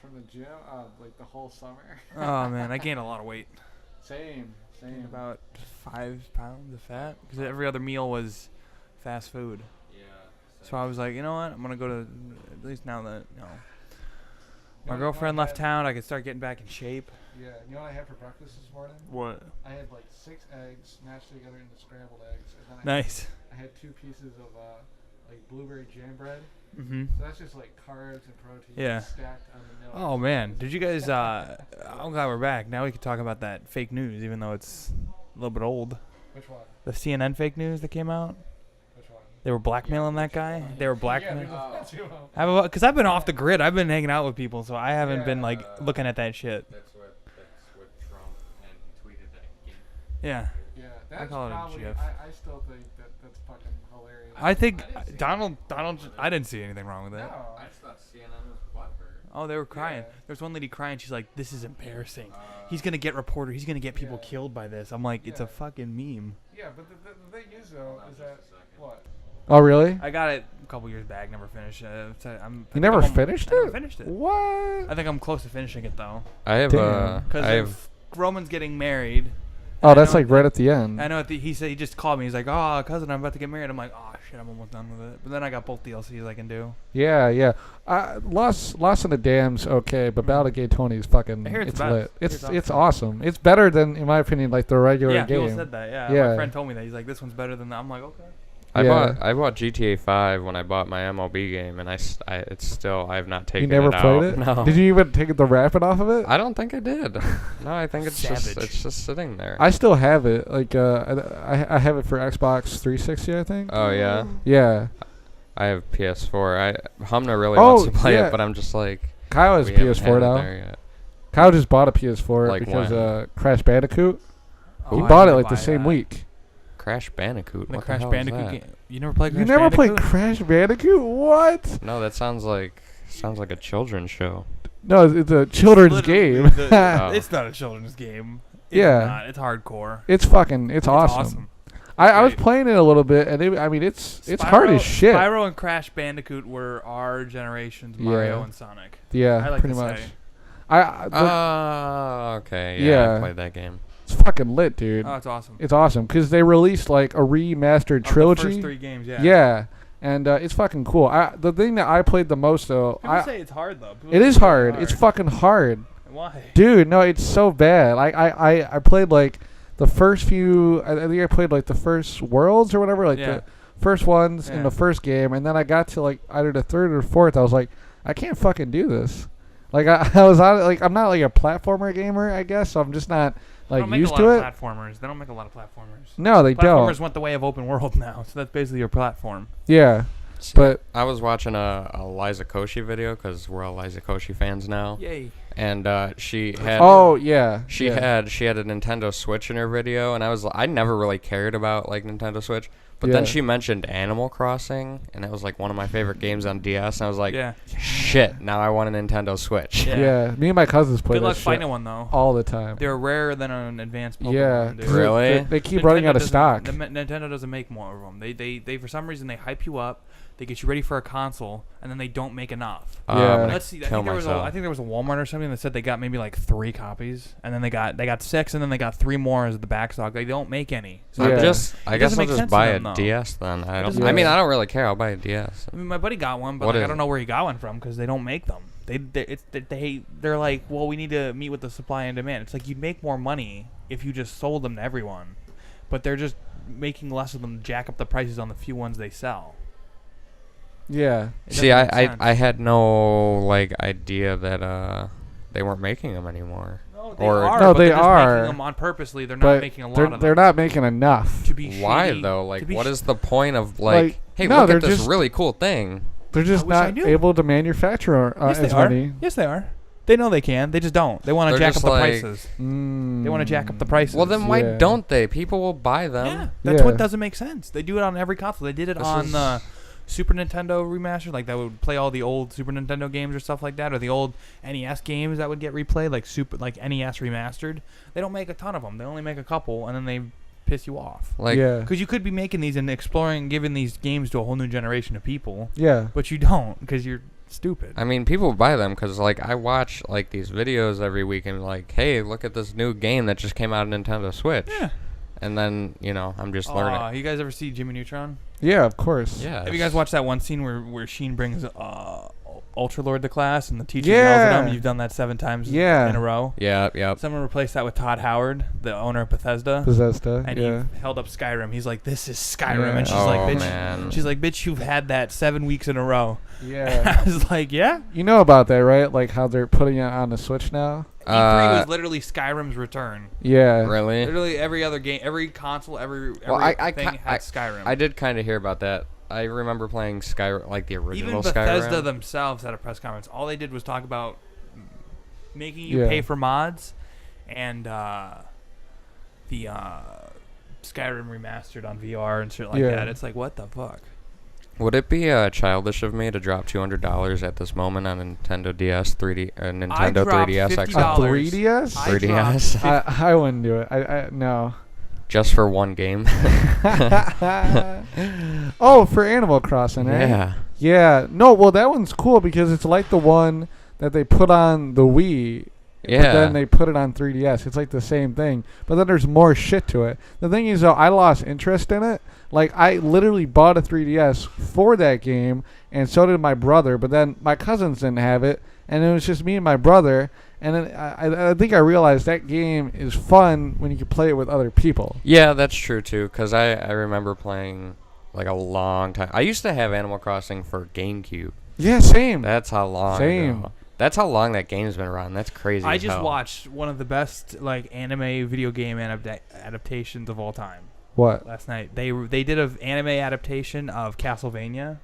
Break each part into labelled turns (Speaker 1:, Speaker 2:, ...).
Speaker 1: From the gym, like the whole summer.
Speaker 2: Oh man, I gained a lot of weight.
Speaker 1: Same.
Speaker 2: About 5 pounds of fat because every other meal was fast food.
Speaker 3: Yeah.
Speaker 2: So I was like, you know what? I'm gonna go to at least now that my
Speaker 1: You know
Speaker 2: girlfriend
Speaker 1: what I
Speaker 2: left
Speaker 1: had?
Speaker 2: town, I could start getting back in shape.
Speaker 1: Yeah, you know what I had for breakfast this morning?
Speaker 2: What?
Speaker 1: I had like 6 eggs smashed together into scrambled eggs, and then
Speaker 2: Nice.
Speaker 1: I had 2 pieces of like blueberry jam bread.
Speaker 2: Mhm.
Speaker 1: So that's just like carbs and protein
Speaker 2: Yeah.
Speaker 1: stacked on the milk.
Speaker 2: Oh man, did you guys? I'm glad we're back. Now we can talk about that fake news, even though it's a little bit old.
Speaker 1: Which one?
Speaker 2: The CNN fake news that came out.
Speaker 1: Which one?
Speaker 2: They were blackmailing that guy. They were blackmailing.
Speaker 1: Yeah, there's
Speaker 2: Because I've been off the grid. I've been hanging out with people, so I haven't been like looking at that shit.
Speaker 3: That's what Trump and he tweeted that.
Speaker 2: Yeah.
Speaker 1: yeah, that's
Speaker 2: call it a
Speaker 1: probably.
Speaker 2: GIF.
Speaker 1: I still think that's fucking hilarious.
Speaker 2: I think
Speaker 3: I didn't see
Speaker 2: Donald. I didn't see anything wrong with it.
Speaker 1: No.
Speaker 3: I just thought CNN was butthurt.
Speaker 2: Oh, they were crying.
Speaker 1: Yeah.
Speaker 2: There's one lady crying. She's like, "This is embarrassing. He's gonna get reported. He's gonna get people
Speaker 1: Yeah.
Speaker 2: killed by this." I'm like, "It's a
Speaker 1: Yeah.
Speaker 2: fucking meme."
Speaker 1: Yeah, but the thing is though, is that what?
Speaker 4: Oh, really?
Speaker 2: I got it a couple years back. Never finished.
Speaker 4: You never finished
Speaker 2: I never
Speaker 4: it?
Speaker 2: finished it.
Speaker 4: What?
Speaker 2: I think I'm close to finishing it though.
Speaker 3: I have
Speaker 4: Damn.
Speaker 2: Because Roman's getting married.
Speaker 4: Oh,
Speaker 2: I
Speaker 4: that's
Speaker 2: know
Speaker 4: like right at the end.
Speaker 2: I know. He said he just called me. He's like, "Oh, cousin, I'm about to get married." I'm like, "Oh shit, I'm almost done with it." But then I got both DLCs I can do.
Speaker 4: Yeah. Lost in the Dam's okay, but Battle Gate 20 is fucking.
Speaker 2: I hear it's
Speaker 4: It's
Speaker 2: best.
Speaker 4: lit.
Speaker 2: I hear it's
Speaker 4: It's awesome. It's better than, in my opinion, like the regular
Speaker 2: Yeah,
Speaker 4: game.
Speaker 2: people said that. Yeah,
Speaker 4: Yeah.
Speaker 2: my friend told me that. He's like, "This one's better than that." I'm like, "Okay."
Speaker 3: I
Speaker 4: Yeah.
Speaker 3: bought GTA 5 when I bought my MLB game, and it's still I have not taken
Speaker 4: You never
Speaker 3: it out.
Speaker 4: played it?
Speaker 3: No.
Speaker 4: Did you even take the wrapping off of it?
Speaker 3: I don't think I did. No, I think it's
Speaker 2: Savage.
Speaker 3: just sitting there.
Speaker 4: I still have it. Like I have it for Xbox 360, I think.
Speaker 3: Oh yeah.
Speaker 4: Yeah.
Speaker 3: I have PS4. Humna really
Speaker 4: Oh,
Speaker 3: wants to play
Speaker 4: yeah.
Speaker 3: it, but I'm just like
Speaker 4: Kyle has
Speaker 3: we haven't
Speaker 4: PS4
Speaker 3: had it
Speaker 4: now.
Speaker 3: there yet.
Speaker 4: Kyle just bought a PS4
Speaker 3: Like
Speaker 4: because
Speaker 3: when?
Speaker 4: Crash Bandicoot.
Speaker 2: Oh,
Speaker 4: He
Speaker 2: I
Speaker 4: bought
Speaker 2: need
Speaker 4: it
Speaker 2: to
Speaker 4: like the
Speaker 2: buy
Speaker 4: same
Speaker 2: that.
Speaker 4: week.
Speaker 3: Crash Bandicoot.
Speaker 2: The
Speaker 3: What
Speaker 2: Crash
Speaker 3: the hell
Speaker 2: Bandicoot
Speaker 3: is that?
Speaker 2: game. You never played Crash
Speaker 4: You never
Speaker 2: Bandicoot?
Speaker 4: played Crash Bandicoot? What?
Speaker 3: No, that sounds like a children's show.
Speaker 4: No, it's a children's
Speaker 2: Literally
Speaker 4: game.
Speaker 3: Oh.
Speaker 2: It's not a children's game. It's
Speaker 4: Yeah.
Speaker 2: not. It's hardcore.
Speaker 4: It's awesome. I was
Speaker 2: Great.
Speaker 4: playing it a little bit, and it's hard as shit.
Speaker 2: Spyro and Crash Bandicoot were our generation's Mario
Speaker 4: Yeah.
Speaker 2: and Sonic.
Speaker 4: Yeah,
Speaker 2: I like
Speaker 4: pretty
Speaker 2: to
Speaker 4: much.
Speaker 2: say.
Speaker 3: Okay. Yeah,
Speaker 4: Yeah.
Speaker 3: I played that game.
Speaker 4: It's fucking lit, dude.
Speaker 2: Oh, it's awesome.
Speaker 4: It's awesome because they released like a remastered
Speaker 2: Of
Speaker 4: trilogy.
Speaker 2: The first 3 games, yeah.
Speaker 4: Yeah, and it's fucking cool. The thing that I played the most though,
Speaker 2: People say it's hard though. People
Speaker 4: it
Speaker 2: say
Speaker 4: is
Speaker 2: it's
Speaker 4: hard. It's fucking hard,
Speaker 2: Why?
Speaker 4: dude. No, it's so bad. I played like the first few. I think I played like the first worlds or whatever, like
Speaker 2: Yeah.
Speaker 4: the first ones in
Speaker 2: Yeah.
Speaker 4: the first game, and then I got to like either the third or fourth. I was like, I can't fucking do this. Like I was on like I'm not like a platformer gamer, I guess. So I'm just not
Speaker 2: They
Speaker 4: like
Speaker 2: don't make
Speaker 4: used
Speaker 2: a lot
Speaker 4: to
Speaker 2: of
Speaker 4: it.
Speaker 2: platformers. They don't make a lot of platformers.
Speaker 4: No, they
Speaker 2: Platformers
Speaker 4: don't.
Speaker 2: went the way of open world now, so that's basically your platform.
Speaker 4: Yeah, but
Speaker 3: I was watching a Liza Koshy video because we're all Liza Koshy fans now,
Speaker 2: Yay.
Speaker 3: and she had
Speaker 4: oh yeah,
Speaker 3: she
Speaker 4: yeah.
Speaker 3: had a Nintendo Switch in her video, and I never really cared about like Nintendo Switch, but then
Speaker 4: Yeah.
Speaker 3: she mentioned Animal Crossing, and it was like one of my favorite games on DS, and I was like,
Speaker 2: Yeah.
Speaker 3: shit, now I want a Nintendo Switch.
Speaker 2: Yeah.
Speaker 4: Yeah, me and my cousins play
Speaker 2: Good
Speaker 4: that
Speaker 2: luck
Speaker 4: shit
Speaker 2: finding one though.
Speaker 4: all the time.
Speaker 2: They're rarer than an advanced Pokemon.
Speaker 4: Yeah,
Speaker 2: dude.
Speaker 4: 'cause
Speaker 3: Really?
Speaker 4: They keep running out of stock.
Speaker 2: Nintendo doesn't make more of them. They for some reason they hype you up, they get you ready for a console, and then they don't make enough.
Speaker 4: Yeah.
Speaker 3: I'm gonna
Speaker 2: Let's see. I
Speaker 3: kill
Speaker 2: think
Speaker 3: myself.
Speaker 2: there was a Walmart or something that said they got maybe like 3 copies, and then they got 6, and then they got 3 more as the backstock. They don't make any. So
Speaker 4: Yeah.
Speaker 3: I
Speaker 2: it
Speaker 3: guess
Speaker 2: doesn't
Speaker 3: I'll
Speaker 2: make
Speaker 3: just
Speaker 2: sense
Speaker 3: buy
Speaker 2: to
Speaker 3: a
Speaker 2: them, though.
Speaker 3: DS then. I
Speaker 2: doesn't
Speaker 4: make
Speaker 3: mean,
Speaker 4: sense.
Speaker 3: I don't really care. I'll buy a DS.
Speaker 2: I mean, my buddy got one, but
Speaker 3: What
Speaker 2: like, I
Speaker 3: is
Speaker 2: don't
Speaker 3: it?
Speaker 2: know where he got one from because they don't make them. They're like, well, we need to meet with the supply and demand. It's like you'd make more money if you just sold them to everyone, but they're just making less of them to jack up the prices on the few ones they sell.
Speaker 4: Yeah,
Speaker 2: It
Speaker 3: See,
Speaker 2: doesn't make
Speaker 3: I
Speaker 2: sense.
Speaker 3: had no like idea that they weren't making them anymore.
Speaker 2: No, they
Speaker 3: or-
Speaker 2: are.
Speaker 4: No,
Speaker 2: but
Speaker 4: they
Speaker 2: they're just
Speaker 4: are.
Speaker 2: making them on purposely. They're not
Speaker 4: but
Speaker 2: making a lot
Speaker 4: they're
Speaker 2: of them.
Speaker 4: they're not making enough.
Speaker 2: To be
Speaker 3: Why
Speaker 2: shady-
Speaker 3: though?
Speaker 2: to
Speaker 3: Like,
Speaker 2: be
Speaker 3: what
Speaker 2: sh-
Speaker 3: is the point of like?
Speaker 4: Like,
Speaker 3: hey,
Speaker 4: no,
Speaker 3: look
Speaker 4: they're
Speaker 3: at this
Speaker 4: just-
Speaker 3: really cool thing.
Speaker 4: They're just
Speaker 2: wish I
Speaker 4: not
Speaker 2: knew.
Speaker 4: able to manufacture
Speaker 2: Yes,
Speaker 4: as
Speaker 2: they are.
Speaker 4: many.
Speaker 2: Yes, they are. They know they can. They just don't. They want to
Speaker 3: They're
Speaker 2: jack up
Speaker 3: just
Speaker 2: the
Speaker 3: like-
Speaker 2: prices. They want to jack up the prices.
Speaker 3: Well, then why
Speaker 4: Yeah.
Speaker 3: don't they? People will buy them.
Speaker 2: yeah, that's
Speaker 4: Yeah.
Speaker 2: what doesn't make sense. They do it on every console. They did it
Speaker 3: This
Speaker 2: on
Speaker 3: is-
Speaker 2: the Super Nintendo remaster, like that would play all the old Super Nintendo games or stuff like that, or the old NES games that would get replayed, like NES remastered. They don't make a ton of them. They only make a couple, and then they piss you off.
Speaker 3: Like,
Speaker 4: yeah,
Speaker 2: Because you could be making these and exploring, giving these games to a whole new generation of people,
Speaker 4: yeah.
Speaker 2: but you don't because you're stupid.
Speaker 3: I mean, people buy them because, like, I watch, like, these videos every week and, like, hey, look at this new game that just came out on Nintendo Switch.
Speaker 2: Yeah.
Speaker 3: And then, you know, I'm just learning.
Speaker 2: You guys ever see Jimmy Neutron?
Speaker 4: Yeah, of course.
Speaker 3: Yeah.
Speaker 2: Have you guys watched that one scene where Sheen brings Ultra Lord to class and the teacher
Speaker 4: Yeah.
Speaker 2: yells at him? You've done that 7 times
Speaker 4: Yeah.
Speaker 2: in a row.
Speaker 3: Yeah.
Speaker 2: Someone replaced that with Todd Howard, the owner of Bethesda. And
Speaker 4: yeah.
Speaker 2: he held up Skyrim. He's like, "This is Skyrim,"
Speaker 4: Yeah.
Speaker 2: and she's
Speaker 3: Oh,
Speaker 2: like, "Bitch,
Speaker 3: man.
Speaker 2: she's like, bitch, you've had that 7 weeks in a row."
Speaker 4: Yeah.
Speaker 2: I was like, "Yeah."
Speaker 4: You know about that, right? Like how they're putting it on the Switch now?
Speaker 2: E3 was literally Skyrim's return.
Speaker 4: Yeah.
Speaker 3: Really?
Speaker 2: Literally every other game, every console, every
Speaker 3: Well, I
Speaker 2: thing had Skyrim.
Speaker 3: I did kind of hear about that. I remember playing Skyrim, like the original
Speaker 2: Even Bethesda
Speaker 3: Skyrim.
Speaker 2: themselves at a press conference, all they did was talk about making you
Speaker 4: Yeah.
Speaker 2: pay for mods and the Skyrim remastered on VR and shit like
Speaker 4: Yeah.
Speaker 2: that. It's like, what the fuck?
Speaker 3: Would it be childish of me to drop $200 at this moment on a Nintendo DS 3D, Nintendo
Speaker 2: dropped
Speaker 3: 3DS
Speaker 2: $50.
Speaker 3: XL?
Speaker 4: 3DS?
Speaker 2: I
Speaker 3: 3DS.
Speaker 4: I wouldn't do it. I no.
Speaker 3: Just for one game.
Speaker 4: Oh, for Animal Crossing, eh?
Speaker 3: Yeah.
Speaker 4: Yeah. No, well, that one's cool because it's like the one that they put on the Wii.
Speaker 3: Yeah.
Speaker 4: But then they put it on 3DS. It's like the same thing. But then there's more shit to it. The thing is, though, I lost interest in it. Like, I literally bought a 3DS for that game, and so did my brother. But then my cousins didn't have it, and it was just me and my brother. And then I think I realized that game is fun when you can play it with other people.
Speaker 3: Yeah, that's true, too, because I remember playing, like, a long time. I used to have Animal Crossing for GameCube.
Speaker 4: Yeah, same.
Speaker 3: That's how long
Speaker 4: Same.
Speaker 3: ago. That's how long that game's been around. That's crazy.
Speaker 2: I
Speaker 3: as
Speaker 2: just
Speaker 3: hell.
Speaker 2: watched one of the best like anime video game adaptations of all time
Speaker 4: What?
Speaker 2: last night. They did an anime adaptation of Castlevania.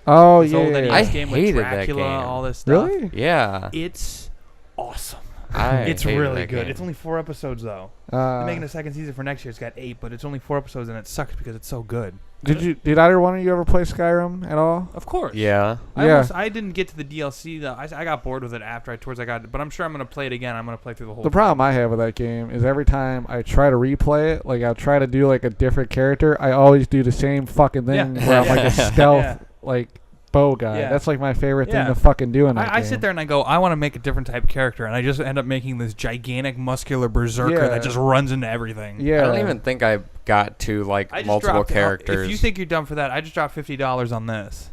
Speaker 4: Oh,
Speaker 2: This
Speaker 4: yeah.
Speaker 2: old
Speaker 4: yeah,
Speaker 2: NES
Speaker 4: yeah.
Speaker 3: I
Speaker 2: game with
Speaker 3: hated that
Speaker 2: Dracula,
Speaker 3: game.
Speaker 2: all this stuff.
Speaker 4: Really?
Speaker 3: Yeah.
Speaker 2: It's awesome.
Speaker 3: I
Speaker 2: It's
Speaker 3: hated
Speaker 2: really
Speaker 3: that
Speaker 2: good.
Speaker 3: game.
Speaker 2: It's only 4 episodes though. They're making a second season for next year. It's got 8, but it's only 4 episodes, and it sucks because it's so good.
Speaker 4: Did either one of you ever play Skyrim at all?
Speaker 2: Of course.
Speaker 3: Yeah.
Speaker 2: I didn't get to the DLC though. I got bored with it after I got it, but I'm sure I'm gonna play it again. I'm gonna play through the whole.
Speaker 4: The problem I have with that game is every time I try to replay it, like I'll try to do like a different character, I always do the same fucking thing
Speaker 2: Yeah.
Speaker 4: where I'm like a stealth
Speaker 2: Yeah.
Speaker 4: like bow guy.
Speaker 2: Yeah.
Speaker 4: That's like my favorite thing
Speaker 2: Yeah.
Speaker 4: to fucking do in that
Speaker 2: I
Speaker 4: game.
Speaker 2: sit there and I go, I want to make a different type of character, and I just end up making this gigantic muscular berserker
Speaker 4: Yeah.
Speaker 2: that just runs into everything.
Speaker 4: Yeah.
Speaker 3: I don't even think I got to, like,
Speaker 2: I just
Speaker 3: multiple
Speaker 2: dropped,
Speaker 3: characters.
Speaker 2: If you think you're dumb for that, I just dropped $50 on this.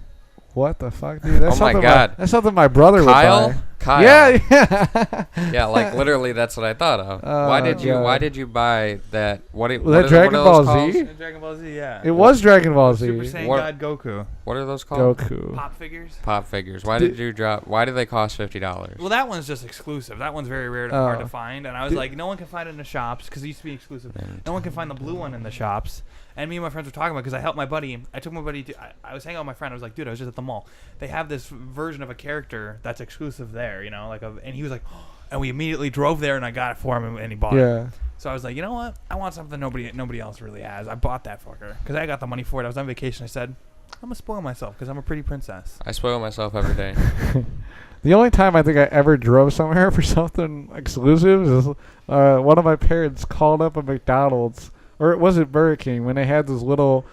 Speaker 4: What the fuck, dude? That's
Speaker 3: Oh my
Speaker 4: something
Speaker 3: God.
Speaker 4: that's something my brother
Speaker 3: Kyle?
Speaker 4: would buy.
Speaker 3: Kyle.
Speaker 4: Yeah.
Speaker 3: Yeah, like literally, that's what I thought of.
Speaker 4: Oh,
Speaker 3: Why did you?
Speaker 4: God.
Speaker 3: Why did you buy that?
Speaker 4: Was that Dragon Ball Z?
Speaker 2: Dragon Ball Z, yeah.
Speaker 4: It was Dragon Ball Z.
Speaker 2: Super Saiyan
Speaker 3: What-
Speaker 2: God Goku.
Speaker 3: What are those called?
Speaker 4: Goku.
Speaker 2: Pop figures.
Speaker 3: Pop figures. Why
Speaker 4: Did-
Speaker 3: did you drop? Why did they cost $50?
Speaker 2: Well, that one's just exclusive. That one's very rare and hard
Speaker 4: Oh.
Speaker 2: to find. And I was like, no one can find it in the shops because it used to be exclusive. No one can find the blue one in the shops. And me and my friends were talking about because I helped my buddy. I took my buddy to. I was hanging out with my friend. I was like, dude, I was just at the mall. They have this version of a character that's exclusive there, you know, and he was like, and we immediately drove there and I got it for him and he bought it.
Speaker 4: Yeah.
Speaker 2: So I was like, you know what? I want something nobody else really has. I bought that fucker because I got the money for it. I was on vacation. I said, I'm gonna spoil myself because I'm a pretty princess.
Speaker 3: I spoil myself every day.
Speaker 4: The only time I think I ever drove somewhere for something exclusive is one of my parents called up a McDonald's, or it wasn't Burger King, when they had those little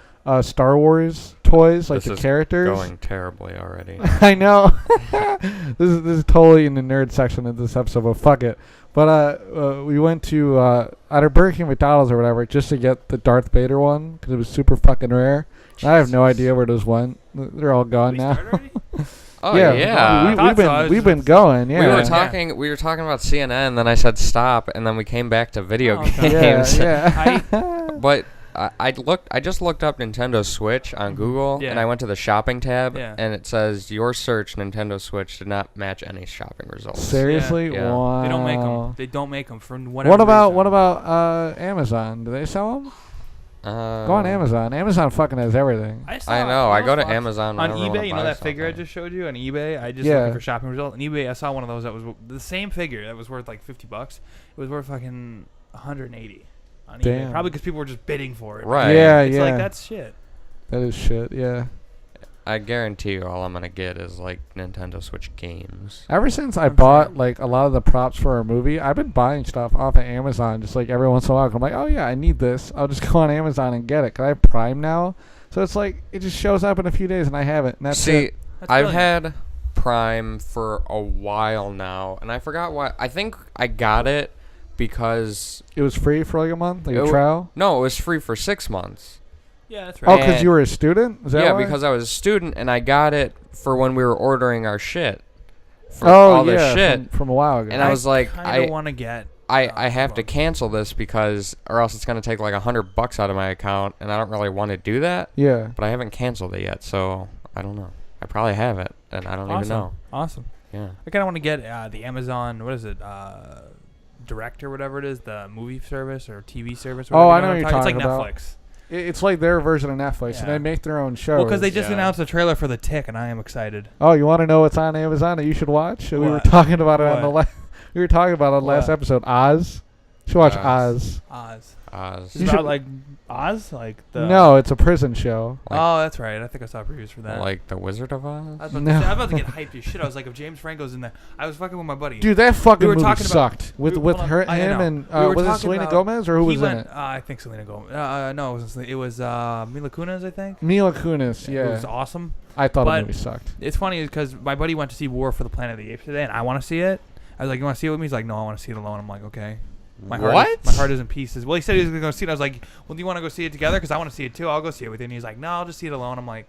Speaker 4: Star Wars toys, like
Speaker 3: This
Speaker 4: the
Speaker 3: is
Speaker 4: characters.
Speaker 3: Going terribly already.
Speaker 4: I know. This is totally in the nerd section of this episode, but fuck it. But we went to either Burger King, McDonald's, or whatever, just to get the Darth Vader one because it was super fucking rare. I have no idea where those went. They're all gone
Speaker 2: We
Speaker 4: now.
Speaker 2: started already?
Speaker 3: Oh yeah.
Speaker 2: I thought so. I was
Speaker 4: we've been
Speaker 2: just-
Speaker 4: going. Yeah.
Speaker 3: We were talking about CNN. Then I said stop, and then we came back to video
Speaker 2: Oh, okay.
Speaker 3: games.
Speaker 4: Yeah.
Speaker 3: But I just looked up Nintendo Switch on Google,
Speaker 2: Yeah.
Speaker 3: and I went to the shopping tab,
Speaker 2: Yeah.
Speaker 3: and it says your search Nintendo Switch did not match any shopping results.
Speaker 4: Seriously?
Speaker 3: Yeah.
Speaker 4: Wow.
Speaker 2: They don't make them. They don't make them for whatever.
Speaker 4: What
Speaker 2: reason.
Speaker 4: about Amazon? Do they sell them? Go on Amazon. Amazon fucking has everything.
Speaker 3: I know. I go to Amazon
Speaker 2: on
Speaker 3: whenever I wanna
Speaker 2: eBay. You know
Speaker 3: buy
Speaker 2: that figure I
Speaker 3: something.
Speaker 2: just showed you on eBay? I just
Speaker 4: Yeah.
Speaker 2: looking for shopping results. On eBay, I saw one of those that was the same figure that was worth like $50. It was worth fucking 180 on
Speaker 4: Damn.
Speaker 2: eBay. Probably because people were just bidding for it.
Speaker 3: Right.
Speaker 4: Yeah,
Speaker 2: It's
Speaker 4: yeah.
Speaker 2: like that's shit.
Speaker 4: That is shit. Yeah.
Speaker 3: I guarantee you, all I'm gonna get is like Nintendo Switch games.
Speaker 4: Ever since I
Speaker 2: I'm
Speaker 4: bought
Speaker 2: sure.
Speaker 4: like a lot of the props for a movie, I've been buying stuff off of Amazon. Just like every once in a while, I'm like, oh yeah, I need this. I'll just go on Amazon and get it. 'Cause I have Prime now, so it's like it just shows up in a few days and I have it. And that's
Speaker 3: See,
Speaker 4: it.
Speaker 2: That's
Speaker 3: I've
Speaker 2: brilliant.
Speaker 3: had Prime for a while now, and I forgot why. I think I got it because
Speaker 4: It was free for like a month, like a
Speaker 3: It-
Speaker 4: trial.
Speaker 3: no, it was free for 6 months.
Speaker 2: Yeah, that's
Speaker 4: Oh,
Speaker 2: right.
Speaker 4: because
Speaker 3: And-
Speaker 4: you were a student? Is that
Speaker 3: Yeah,
Speaker 4: why?
Speaker 3: because I was a student, and I got it for when we were ordering our shit. For
Speaker 4: Oh
Speaker 3: all this
Speaker 4: yeah,
Speaker 3: shit.
Speaker 4: from a while ago.
Speaker 3: And I was like,
Speaker 2: kind of want to get.
Speaker 3: I have to
Speaker 2: well,
Speaker 3: cancel this because, or else it's gonna take like $100 out of my account, and I don't really want to do that.
Speaker 4: yeah.
Speaker 3: But I haven't canceled it yet, so I don't know. I probably have it, and I don't even know.
Speaker 2: Awesome.
Speaker 3: Yeah.
Speaker 2: I kind of want to get the Amazon. What is it? Direct or whatever it is, the movie service or TV service.
Speaker 4: Oh,
Speaker 2: whatever,
Speaker 4: I
Speaker 2: you
Speaker 4: know what
Speaker 2: what
Speaker 4: you're
Speaker 2: I'm
Speaker 4: talking
Speaker 2: It's
Speaker 4: about.
Speaker 2: like Netflix.
Speaker 4: It's like their version of Netflix, and
Speaker 2: Yeah.
Speaker 4: they make their own shows.
Speaker 2: Well, because they just
Speaker 3: Yeah.
Speaker 2: announced a trailer for The Tick, and I am excited.
Speaker 4: Oh, you want to know what's on Amazon that you should watch? We were
Speaker 2: What?
Speaker 4: talking about it on the
Speaker 2: What?
Speaker 4: we were talking about it on the last
Speaker 2: What?
Speaker 4: episode. Oz. You should watch
Speaker 3: Oz.
Speaker 4: Oz.
Speaker 2: Oz.
Speaker 3: Oz.
Speaker 2: Is
Speaker 4: You
Speaker 2: it
Speaker 4: should-
Speaker 2: about like Oz, like the.
Speaker 4: No, it's a prison show.
Speaker 3: Like-
Speaker 2: Oh, that's right. I think I saw previews for that.
Speaker 3: Like the Wizard of Oz?
Speaker 2: I was about,
Speaker 4: No.
Speaker 2: to, say, I was about to get hyped as shit. I was like, if James Franco's in there, I was fucking with my buddy.
Speaker 4: Dude, that fucking
Speaker 2: were
Speaker 4: movie
Speaker 2: talking about-
Speaker 4: sucked. With
Speaker 2: hold on.
Speaker 4: her,
Speaker 2: I
Speaker 4: him
Speaker 2: know.
Speaker 4: and
Speaker 2: We were
Speaker 4: was it
Speaker 2: talking
Speaker 4: Selena
Speaker 2: about-
Speaker 4: Gomez or who
Speaker 2: he
Speaker 4: was
Speaker 2: went,
Speaker 4: in it?
Speaker 2: I think Selena Gomez. No, it was Mila Kunis, I think.
Speaker 4: Mila Kunis.
Speaker 2: It
Speaker 4: Yeah,
Speaker 2: was awesome.
Speaker 4: I thought the
Speaker 2: but-
Speaker 4: movie sucked.
Speaker 2: It's funny because my buddy went to see War for the Planet of the Apes today, and I want to see it. I was like, "You want to see it with me?" He's like, "No, I want to see it alone." I'm like, "Okay." My heart is in pieces. Well, he said he was going to go see it. I was like, "Well, do you want to go see it together? Because I want to see it too. I'll go see it with you." And he's like, "No, I'll just see it alone." I'm like,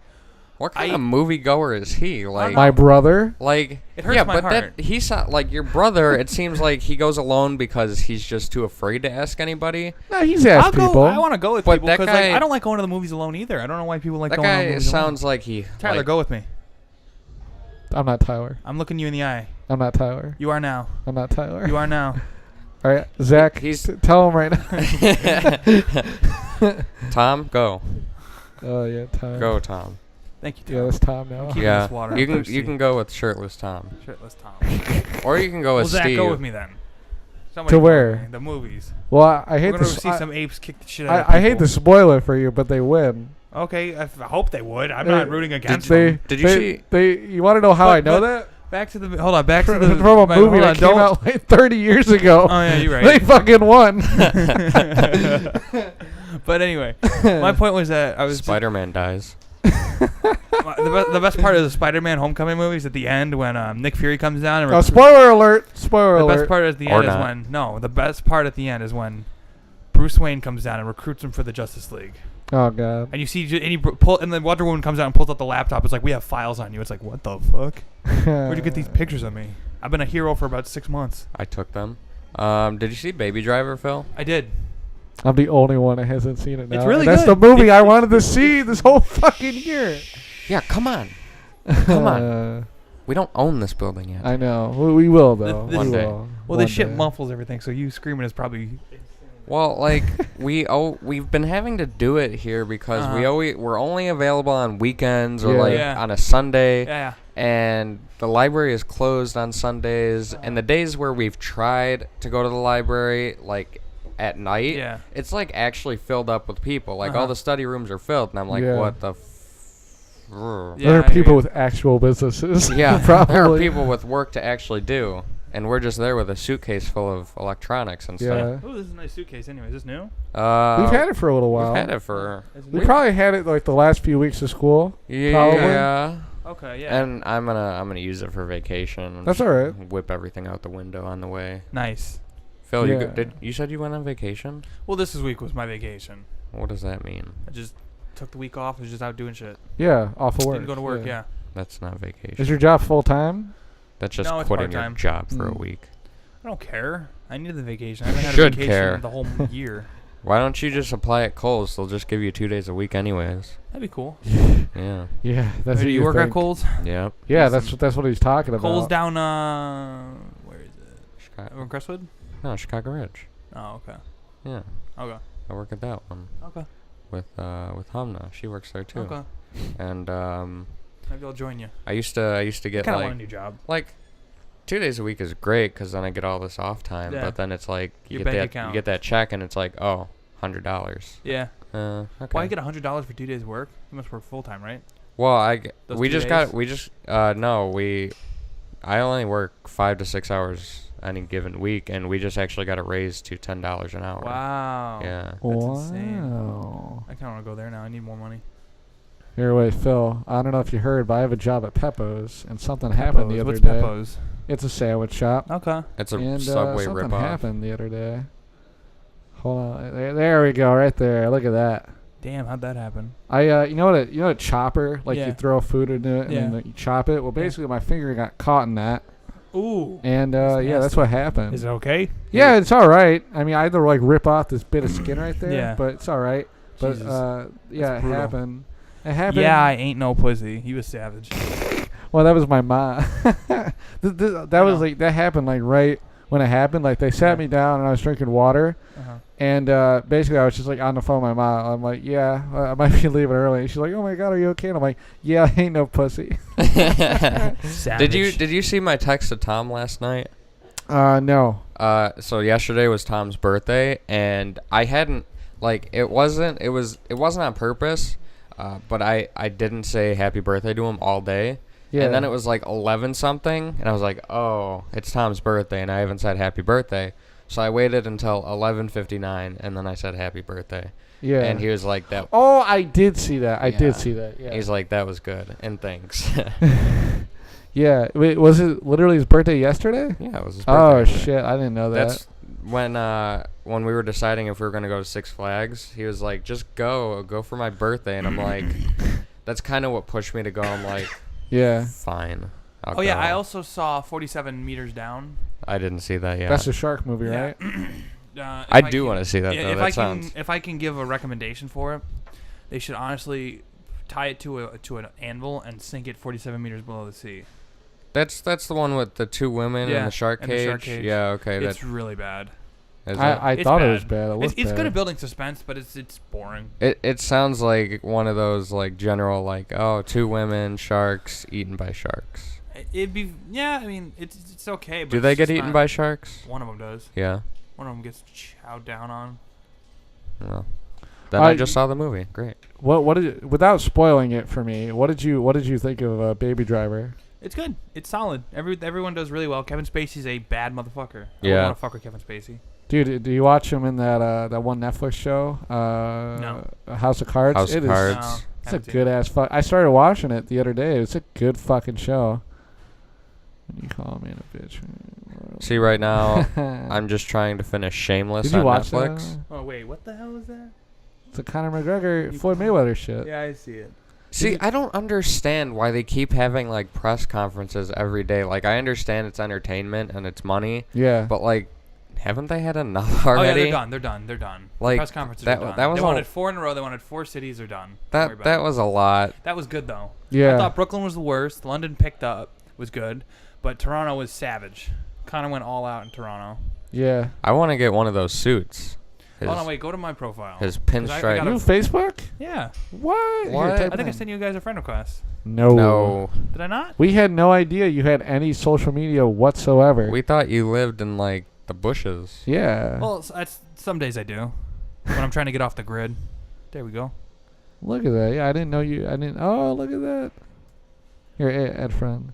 Speaker 3: What kind of moviegoer is he? Like,
Speaker 4: My brother.
Speaker 3: like
Speaker 2: It hurts
Speaker 3: yeah,
Speaker 2: my
Speaker 3: but
Speaker 2: heart.
Speaker 3: that he's not like your brother. It seems like he goes alone because he's just too afraid to ask anybody.
Speaker 4: No, he's asked
Speaker 2: I'll
Speaker 4: people.
Speaker 2: go. I want to go with
Speaker 3: But
Speaker 2: people
Speaker 3: that
Speaker 2: because like,
Speaker 3: guy-
Speaker 2: I don't like going to the movies alone either. I don't know why people like
Speaker 3: That
Speaker 2: going to the
Speaker 3: guy
Speaker 2: movies
Speaker 3: sounds
Speaker 2: alone.
Speaker 3: like he.
Speaker 2: Tyler,
Speaker 3: like,
Speaker 2: go with me.
Speaker 4: I'm not Tyler.
Speaker 2: I'm looking you in the eye.
Speaker 4: I'm not Tyler.
Speaker 2: You are now.
Speaker 4: I'm not Tyler.
Speaker 2: You are now.
Speaker 4: All right, Zach.
Speaker 3: He's-
Speaker 4: Tell him right now.
Speaker 3: Tom, go,
Speaker 4: Oh yeah, Tom.
Speaker 3: go, Tom.
Speaker 2: Thank you, Tom.
Speaker 4: Yeah, that's Tom now.
Speaker 2: Keep
Speaker 3: Yeah,
Speaker 2: this water.
Speaker 3: you
Speaker 2: I'm
Speaker 3: can
Speaker 2: thirsty.
Speaker 3: go with shirtless Tom,
Speaker 2: Shirtless Tom.
Speaker 3: or you can go
Speaker 2: Well,
Speaker 3: with
Speaker 2: Zach,
Speaker 3: Steve.
Speaker 2: go with me then. Somebody
Speaker 4: To
Speaker 2: go with
Speaker 4: where?
Speaker 2: me. The movies.
Speaker 4: Well, I hate
Speaker 2: We're gonna
Speaker 4: this.
Speaker 2: see some apes kick the shit out of
Speaker 4: I hate
Speaker 2: people.
Speaker 4: to spoil it for you, but they win.
Speaker 2: Okay, I hope they would. I'm
Speaker 4: They-
Speaker 2: not rooting against
Speaker 4: They,
Speaker 2: them.
Speaker 3: Did you see-
Speaker 4: You want to know how
Speaker 2: But-
Speaker 4: I know
Speaker 2: but-
Speaker 4: that?
Speaker 2: Back to the hold on. Back to the
Speaker 4: From a
Speaker 2: my-
Speaker 4: movie
Speaker 2: hold
Speaker 4: that
Speaker 2: on,
Speaker 4: came
Speaker 2: don't-
Speaker 4: out like 30 years ago.
Speaker 2: Oh yeah, you're
Speaker 4: They
Speaker 2: right.
Speaker 4: fucking won.
Speaker 2: But anyway, my point was that I was
Speaker 3: Spider-Man dies.
Speaker 2: the best part of the Spider-Man Homecoming movie is at the end when Nick Fury comes down and
Speaker 4: Oh, spoiler alert! Spoiler
Speaker 2: the
Speaker 4: alert!
Speaker 2: best part at the
Speaker 3: Or
Speaker 2: end is
Speaker 3: not.
Speaker 2: when the best part at the end is when Bruce Wayne comes down and recruits him for the Justice League.
Speaker 4: Oh god.
Speaker 2: And you see, and then Wonder Woman comes out and pulls out the laptop. It's like, we have files on you. It's like, what the fuck? Where'd you get these pictures of me? I've been a hero for about 6 months.
Speaker 3: I took them. Did you see Baby Driver, Phil?
Speaker 2: I did.
Speaker 4: I'm the only one that hasn't seen it now.
Speaker 2: It's really
Speaker 4: and that's
Speaker 2: good.
Speaker 4: the movie I wanted to see this whole fucking year.
Speaker 3: Yeah, come on. Come on.
Speaker 4: Uh,
Speaker 3: We don't own this building yet.
Speaker 4: I know. We will though.
Speaker 2: This-
Speaker 4: We
Speaker 3: One day.
Speaker 4: will.
Speaker 2: Well,
Speaker 4: One
Speaker 2: this shit
Speaker 4: day.
Speaker 2: muffles everything, so you screaming is probably...
Speaker 3: Well, like we've been having to do it here because we're only available on weekends or
Speaker 4: Yeah.
Speaker 3: like
Speaker 2: Yeah.
Speaker 3: on a Sunday,
Speaker 2: Yeah.
Speaker 3: and the library is closed on Sundays. And the days where we've tried to go to the library, like at night,
Speaker 2: Yeah.
Speaker 3: it's like actually filled up with people. Like
Speaker 2: Uh-huh.
Speaker 3: all the study rooms are filled, and I'm like,
Speaker 4: Yeah.
Speaker 3: what the?
Speaker 2: Yeah,
Speaker 4: There are
Speaker 2: I hear
Speaker 4: people
Speaker 2: you.
Speaker 4: with actual businesses.
Speaker 3: Yeah,
Speaker 4: probably.
Speaker 3: there are people with work to actually do, and we're just there with a suitcase full of electronics and stuff.
Speaker 4: Yeah.
Speaker 2: Oh, this is a nice suitcase anyway. Is this new?
Speaker 3: We've
Speaker 4: We've had it for a little while.
Speaker 3: We've had it for
Speaker 4: We probably had it like the last few weeks of school.
Speaker 3: yeah.
Speaker 2: Okay, yeah.
Speaker 3: And I'm gonna use it for vacation.
Speaker 4: That's all right.
Speaker 3: Whip everything out the window on the way.
Speaker 2: Nice.
Speaker 3: Phil,
Speaker 4: Yeah.
Speaker 3: you said you went on vacation?
Speaker 2: Well, this week was my vacation.
Speaker 3: What does that mean?
Speaker 2: I just took the week off. I was just out doing shit.
Speaker 4: Yeah, off of work.
Speaker 2: Didn't go to work, yeah.
Speaker 3: That's not vacation.
Speaker 4: Is your job full time?
Speaker 3: That's just
Speaker 2: No, it's
Speaker 3: quitting your
Speaker 2: part-time.
Speaker 3: job for a
Speaker 4: Mm.
Speaker 3: week.
Speaker 2: I don't care. I needed the vacation. I haven't had
Speaker 3: Should
Speaker 2: a vacation
Speaker 3: care.
Speaker 2: the whole year.
Speaker 3: Why don't you just apply at Kohl's? They'll just give you 2 days a week anyways.
Speaker 2: That'd be cool.
Speaker 3: Yeah.
Speaker 4: Yeah, that's
Speaker 2: Do
Speaker 4: what
Speaker 2: you work at
Speaker 4: think.
Speaker 2: Kohl's?
Speaker 3: Yep.
Speaker 4: Yeah, that's what he's talking about.
Speaker 2: Kohl's down, where is it?
Speaker 3: Chicago.
Speaker 2: In Crestwood?
Speaker 3: No, Chicago Ridge.
Speaker 2: Oh, okay.
Speaker 3: Yeah.
Speaker 2: Okay.
Speaker 3: I work at that one
Speaker 2: Okay.
Speaker 3: with Humna. She works there too.
Speaker 2: Okay.
Speaker 3: And
Speaker 2: Maybe I'll join you.
Speaker 3: I used to get
Speaker 2: Kind of
Speaker 3: like
Speaker 2: want a new job.
Speaker 3: like 2 days a week is great because then I get all this off time.
Speaker 2: Yeah.
Speaker 3: But then it's like
Speaker 2: Your
Speaker 3: you
Speaker 2: bank
Speaker 3: get that
Speaker 2: account.
Speaker 3: you get that check and it's like $100.
Speaker 2: Yeah.
Speaker 3: Okay.
Speaker 2: Why you get $100 for 2 days work? You must work full time, right?
Speaker 3: Well,
Speaker 2: Those
Speaker 3: we
Speaker 2: 2
Speaker 3: just
Speaker 2: days?
Speaker 3: I only work 5 to 6 hours any given week, and we just actually got a raise to $10 an hour.
Speaker 2: Wow.
Speaker 3: Yeah.
Speaker 2: That's insane.
Speaker 4: Wow.
Speaker 2: I kind of want to go there now. I need more money.
Speaker 4: Here, wait, Phil. I don't know if you heard, but I have a job at Peppo's, and something happened the other
Speaker 2: What's
Speaker 4: day.
Speaker 2: Peppo's?
Speaker 4: It's a sandwich shop.
Speaker 2: Okay.
Speaker 3: It's a
Speaker 4: And
Speaker 3: Subway
Speaker 4: something
Speaker 3: ripoff.
Speaker 4: happened the other day. Hold on. There we go, right there. Look at that.
Speaker 2: Damn, how'd that happen?
Speaker 4: You know a chopper, like
Speaker 2: Yeah.
Speaker 4: you throw food into it and
Speaker 2: Yeah.
Speaker 4: then you chop it. Well, basically my finger got caught in that,
Speaker 2: Ooh.
Speaker 4: and
Speaker 2: That's
Speaker 4: yeah, that's
Speaker 2: nasty.
Speaker 4: what happened.
Speaker 2: Is it okay?
Speaker 4: Yeah, it's all right. I mean, I had to like rip off this bit of skin right there,
Speaker 2: Yeah.
Speaker 4: but it's all right. But
Speaker 2: Jesus.
Speaker 4: yeah, it
Speaker 2: brutal.
Speaker 4: happened. It happened.
Speaker 2: Yeah, I ain't no pussy. You was savage.
Speaker 4: Well, that was my mom. That was like that happened like right when it happened. Like they sat me down and I was drinking water.
Speaker 2: Uh-huh.
Speaker 4: And basically, I was just like on the phone with my mom. I'm like, yeah, I might be leaving early. And she's like, oh my god, are you okay? And I'm like, yeah, I ain't no pussy.
Speaker 2: Savage.
Speaker 3: Did you see my text to Tom last night?
Speaker 4: No.
Speaker 3: So yesterday was Tom's birthday, and I hadn't it wasn't on purpose, but I didn't say happy birthday to him all day.
Speaker 4: Yeah.
Speaker 3: And then it was like 11 something, and I was like, oh, it's Tom's birthday, and I haven't said happy birthday. So I waited until 11:59, and then I said happy birthday.
Speaker 4: Yeah.
Speaker 3: And he was like, that.
Speaker 4: Oh, I did see that. I
Speaker 3: Yeah.
Speaker 4: did see that. Yeah.
Speaker 3: He's like, that was good, and thanks.
Speaker 4: Yeah. Wait, was it literally his birthday yesterday?
Speaker 3: Yeah, it was his birthday.
Speaker 4: Oh
Speaker 3: yesterday.
Speaker 4: shit, I didn't know that.
Speaker 3: That's when we were deciding if we were gonna go to Six Flags. He was like, "Just go for my birthday," and I'm like, "That's kind of what pushed me to go." I'm like,
Speaker 4: Yeah.
Speaker 3: "Fine." I'll
Speaker 2: Oh yeah,
Speaker 3: go."
Speaker 2: I also saw 47 meters down.
Speaker 3: I didn't see that yet.
Speaker 4: That's a shark movie,
Speaker 2: Yeah.
Speaker 4: right?
Speaker 3: I do want to see that though.
Speaker 2: If
Speaker 3: That
Speaker 2: I
Speaker 3: sounds.
Speaker 2: can, if I can give a recommendation for it, they should honestly tie it to an anvil and sink it 47 meters below the sea.
Speaker 3: That's the one with the two women
Speaker 2: Yeah,
Speaker 3: and the shark
Speaker 2: and the
Speaker 3: cage.
Speaker 2: shark cage.
Speaker 3: Yeah. Okay.
Speaker 2: It's really bad.
Speaker 4: I
Speaker 2: It's
Speaker 4: thought it
Speaker 2: bad.
Speaker 4: was bad. It looked
Speaker 2: It's
Speaker 4: bad.
Speaker 2: good at building suspense, but it's boring.
Speaker 3: It sounds like one of those general two women sharks eaten by sharks.
Speaker 2: It'd be I mean it's okay. But
Speaker 3: Do they
Speaker 2: it's
Speaker 3: get
Speaker 2: just
Speaker 3: eaten
Speaker 2: not-
Speaker 3: by sharks?
Speaker 2: One of them does.
Speaker 3: Yeah.
Speaker 2: One of them gets chowed down on.
Speaker 3: Well, then I just saw the movie. Great.
Speaker 4: What did you, without spoiling it for me? What did you think of Baby Driver?
Speaker 2: It's good. It's solid. Everyone does really well. Kevin Spacey's a bad motherfucker. I
Speaker 3: Yeah.
Speaker 2: want to fuck with Kevin Spacey.
Speaker 4: Dude, do you watch him in that one Netflix show?
Speaker 2: No.
Speaker 4: House of Cards.
Speaker 3: House of Cards.
Speaker 2: No,
Speaker 4: It's a
Speaker 2: haven't seen
Speaker 4: good
Speaker 2: it.
Speaker 4: ass fuck. I started watching it the other day. It's a good fucking show. When you call me a bitch.
Speaker 3: See, right now, I'm just trying to finish Shameless
Speaker 4: Did you
Speaker 3: on
Speaker 4: watch
Speaker 3: Netflix.
Speaker 4: that?
Speaker 2: Oh wait, what the hell is that?
Speaker 4: It's a Conor McGregor, Floyd Mayweather shit.
Speaker 2: Yeah, I see it.
Speaker 3: See, I don't understand why they keep having press conferences every day. I understand it's entertainment and it's money,
Speaker 4: Yeah.
Speaker 3: but haven't they had enough already?
Speaker 2: Oh yeah, they're done. They're done. Press conferences
Speaker 3: that-
Speaker 2: are done.
Speaker 3: that was
Speaker 2: they
Speaker 3: all-
Speaker 2: wanted 4 in a row. They wanted 4 cities. They're done. Don't worry about
Speaker 3: That
Speaker 2: it.
Speaker 3: was a lot.
Speaker 2: That was good though.
Speaker 4: Yeah.
Speaker 2: I thought Brooklyn was the worst. London picked up, was good, but Toronto was savage. Connor went all out in Toronto.
Speaker 4: Yeah.
Speaker 3: I want to get one of those suits.
Speaker 2: Oh no, wait, go to my profile.
Speaker 3: His
Speaker 2: 'Cause I
Speaker 3: pinstripe.
Speaker 2: got
Speaker 4: You
Speaker 2: a-
Speaker 4: on Facebook?
Speaker 2: Yeah,
Speaker 4: What?
Speaker 3: What?
Speaker 4: Here, type
Speaker 2: I think I
Speaker 4: in.
Speaker 2: sent you guys a friend request.
Speaker 4: No.
Speaker 3: No,
Speaker 2: Did I not?
Speaker 4: We had no idea you had any social media whatsoever.
Speaker 3: we thought you lived in the bushes.
Speaker 4: Yeah.
Speaker 2: Well, some days I do. When I'm trying to get off the grid. There we go.
Speaker 4: Look at that. Yeah, I didn't know you. I didn't. Oh, look at that. Here, add friend.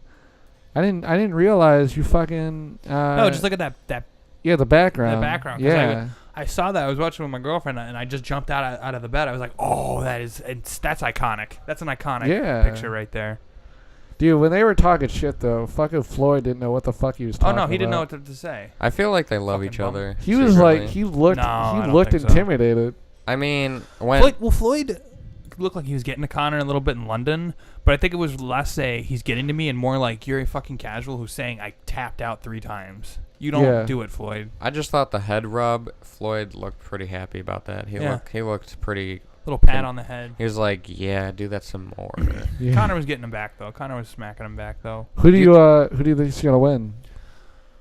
Speaker 4: I didn't realize you fucking.
Speaker 2: No, just look at that.
Speaker 4: Yeah, the background.
Speaker 2: background, 'cause
Speaker 4: Yeah.
Speaker 2: I saw that. I was watching with my girlfriend, and I just jumped out of the bed. I was like, "Oh, that's iconic. That's an iconic
Speaker 4: Yeah.
Speaker 2: picture right there."
Speaker 4: Dude, when they were talking shit though, fucking Floyd didn't know what the fuck he was
Speaker 2: Oh
Speaker 4: talking
Speaker 2: no, he didn't know
Speaker 4: about.
Speaker 2: what to say.
Speaker 3: I feel like they love
Speaker 2: Fucking
Speaker 3: each
Speaker 2: bum.
Speaker 3: other.
Speaker 4: He was like,
Speaker 3: secretly.
Speaker 4: he looked,
Speaker 2: No, I
Speaker 4: he
Speaker 2: don't
Speaker 4: looked
Speaker 2: think so.
Speaker 4: intimidated.
Speaker 3: I mean, when
Speaker 2: Floyd looked like he was getting to Connor a little bit in London, but I think it was less he's getting to me and more like you're a fucking casual who's saying I tapped out 3 times. You don't
Speaker 4: Yeah.
Speaker 2: do it, Floyd.
Speaker 3: I just thought the head rub, Floyd looked pretty happy about that.
Speaker 2: Yeah.
Speaker 3: He looked pretty.
Speaker 2: Little pat on the head.
Speaker 3: He was like, "Yeah, do that some more."
Speaker 4: Yeah.
Speaker 2: Connor was getting him back though. Connor was smacking him back though.
Speaker 4: Who do you think is gonna win?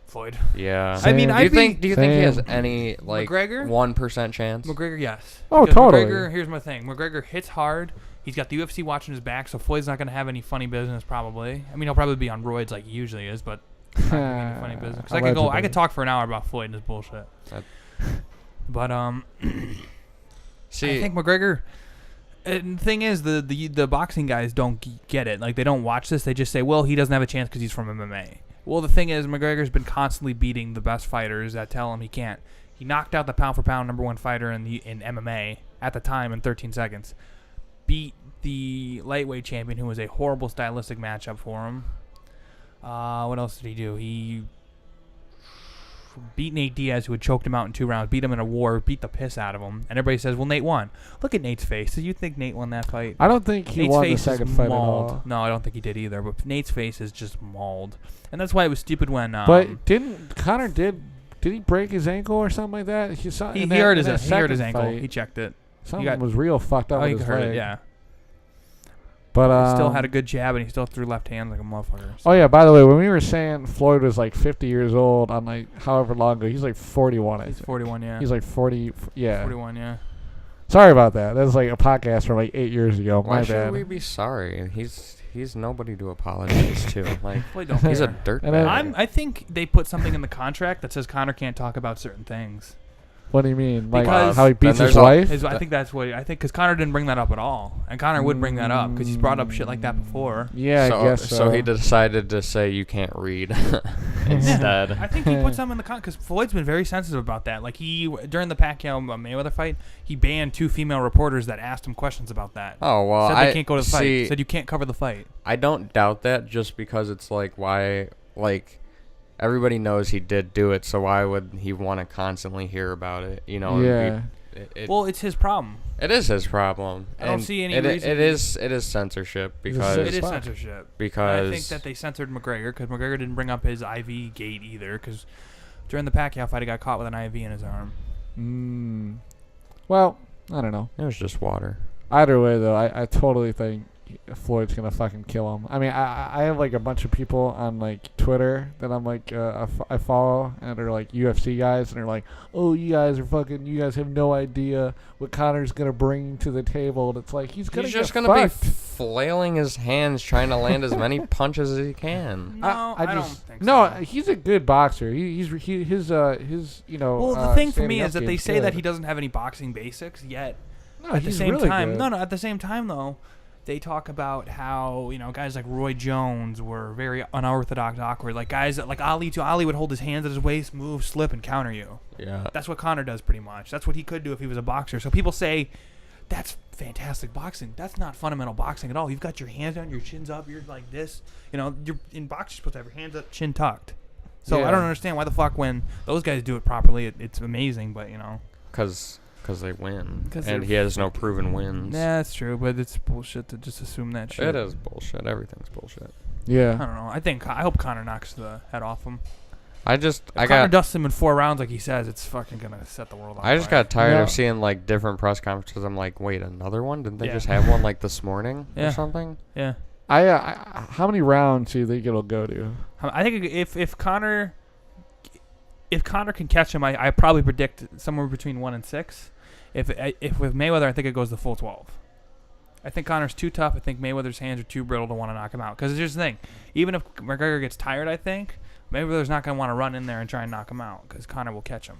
Speaker 2: Floyd.
Speaker 3: Yeah.
Speaker 4: I mean,
Speaker 3: do
Speaker 2: I'd
Speaker 3: you think?
Speaker 2: be-
Speaker 3: Do you think he has
Speaker 4: Same.
Speaker 3: any
Speaker 2: McGregor?
Speaker 3: 1% chance?
Speaker 2: McGregor, yes.
Speaker 4: Oh,
Speaker 2: Because
Speaker 4: totally.
Speaker 2: McGregor, here's my thing. McGregor hits hard. He's got the UFC watching his back, so Floyd's not going to have any funny business probably. I mean, he'll probably be on roids like he usually is, but not gonna be any funny business. 'Cause I could talk for an hour about Floyd and his bullshit. But
Speaker 3: See,
Speaker 2: I think McGregor. And the thing is, the boxing guys don't get it. Like they don't watch this. They just say, "Well, he doesn't have a chance because he's from MMA." Well, the thing is, McGregor's been constantly beating the best fighters that tell him he can't. He knocked out the pound for pound #1 fighter in MMA at the time in 13 seconds. beat the lightweight champion, who was a horrible stylistic matchup for him. What else did he do? He beat Nate Diaz, who had choked him out in 2 rounds, beat him in a war, beat the piss out of him. And everybody says, well, Nate won. Look at Nate's face. Do you think Nate won that fight?
Speaker 4: I don't think he
Speaker 2: Nate's
Speaker 4: won the
Speaker 2: face
Speaker 4: second
Speaker 2: is
Speaker 4: fight
Speaker 2: mauled.
Speaker 4: at all.
Speaker 2: No, I don't think he did either. But Nate's face is just mauled. And that's why it was stupid when...
Speaker 4: But didn't Connor did he break his ankle or something like that? He
Speaker 2: hurt his ankle.
Speaker 4: Fight,
Speaker 2: He checked it.
Speaker 4: something was real fucked up with
Speaker 2: he
Speaker 4: his
Speaker 2: hurt
Speaker 4: leg.
Speaker 2: it, yeah.
Speaker 4: But
Speaker 2: He still had a good jab, and he still threw left hands like a motherfucker. So.
Speaker 4: Oh yeah, by the way, when we were saying Floyd was like 50 years old on like however long ago, he's like 41. I
Speaker 2: He's
Speaker 4: think.
Speaker 2: 41, yeah.
Speaker 4: He's like 40. Yeah.
Speaker 2: 41, yeah.
Speaker 4: Sorry about that. That was like a podcast from like 8 years ago.
Speaker 3: Why
Speaker 4: My
Speaker 3: should
Speaker 4: bad.
Speaker 3: we be sorry? He's nobody to apologize to. Like
Speaker 2: Floyd don't
Speaker 3: he's a
Speaker 2: care.
Speaker 3: dirtbag.
Speaker 2: I think they put something in the contract that says Conor can't talk about certain things.
Speaker 4: What do you mean? Like
Speaker 2: Because
Speaker 4: how he beats
Speaker 3: then
Speaker 4: his
Speaker 3: there's
Speaker 4: wife?
Speaker 2: I think that's what because Conor didn't bring that up at all, and Conor would bring that up because he's brought up shit like that before.
Speaker 4: Yeah,
Speaker 3: so,
Speaker 4: I guess so.
Speaker 3: So he decided to say you can't read instead.
Speaker 2: I think he put something in the contract because Floyd's been very sensitive about that. Like during the Pacquiao Mayweather fight, he banned 2 female reporters that asked him questions about that.
Speaker 3: Oh well,
Speaker 2: Said they can't go to the fight.
Speaker 3: see,
Speaker 2: Said you can't cover the fight.
Speaker 3: I don't doubt that just because it's like why like everybody knows he did do it, so why would he want to constantly hear about it? You know.
Speaker 4: Yeah.
Speaker 2: Well, it's his problem.
Speaker 3: It is his problem.
Speaker 2: I don't
Speaker 3: And
Speaker 2: see any
Speaker 3: it,
Speaker 2: reason.
Speaker 3: It is censorship because
Speaker 2: It is
Speaker 4: fuck.
Speaker 2: censorship.
Speaker 3: because
Speaker 2: I think that they censored McGregor because McGregor didn't bring up his IV gate either because during the Pacquiao fight he got caught with an IV in his arm.
Speaker 4: Well, I don't know.
Speaker 3: it was just water.
Speaker 4: Either way, though, I totally think Floyd's gonna fucking kill him. I mean, I have like a bunch of people on like Twitter that I'm like I follow, and they're like UFC guys, and they're like, oh, you guys have no idea what Conor's gonna bring to the table. And it's like he's
Speaker 3: just
Speaker 4: get
Speaker 3: gonna be
Speaker 4: fucked.
Speaker 3: flailing his hands trying to land as many punches as he can.
Speaker 2: No, I don't
Speaker 4: just
Speaker 2: think
Speaker 4: no.
Speaker 2: so.
Speaker 4: He's a good boxer. His you know.
Speaker 2: Well, the thing for me
Speaker 4: standing up
Speaker 2: is that they
Speaker 4: game's
Speaker 2: say that
Speaker 4: good.
Speaker 2: he doesn't have any boxing basics yet.
Speaker 4: No,
Speaker 2: At the
Speaker 4: he's
Speaker 2: same
Speaker 4: really
Speaker 2: time,
Speaker 4: good.
Speaker 2: no. At the same time, though, they talk about how guys like Roy Jones were very unorthodox, awkward. Like guys like Ali too. Ali would hold his hands at his waist, move, slip, and counter you.
Speaker 3: Yeah.
Speaker 2: That's what Conor does pretty much. That's what he could do if he was a boxer. So people say that's fantastic boxing. That's not fundamental boxing at all. You've got your hands down, your chin's up, you're like this. You're in boxing, you're supposed to have your hands up, chin tucked. So
Speaker 4: Yeah.
Speaker 2: I don't understand why the fuck when those guys do it properly, it's amazing. But
Speaker 3: Because they win.
Speaker 2: 'Cause
Speaker 3: And
Speaker 2: they're
Speaker 3: he has no proven wins.
Speaker 2: yeah, that's true. But it's bullshit to just assume that shit.
Speaker 3: It is bullshit. Everything's bullshit.
Speaker 2: I
Speaker 4: Yeah.
Speaker 2: don't know. I hope Conor knocks the head off him.
Speaker 3: I
Speaker 2: Conor
Speaker 3: got
Speaker 2: dusts him in 4 rounds like he says. It's fucking gonna set the world on
Speaker 3: I just
Speaker 2: fire.
Speaker 3: got tired
Speaker 4: No.
Speaker 3: of seeing like different press conferences. I'm like, wait, another one? Didn't they
Speaker 2: Yeah.
Speaker 3: just have one like this morning
Speaker 2: Yeah.
Speaker 3: or something?
Speaker 2: Yeah.
Speaker 4: I how many rounds do you think it'll go to?
Speaker 2: I think if Conor can catch him, I probably predict somewhere between 1 and 6. If with Mayweather, I think it goes the full 12. I think Conor's too tough. I think Mayweather's hands are too brittle to want to knock him out. Because here's the thing: even if McGregor gets tired, I think Mayweather's not going to want to run in there and try and knock him out because Conor will catch him.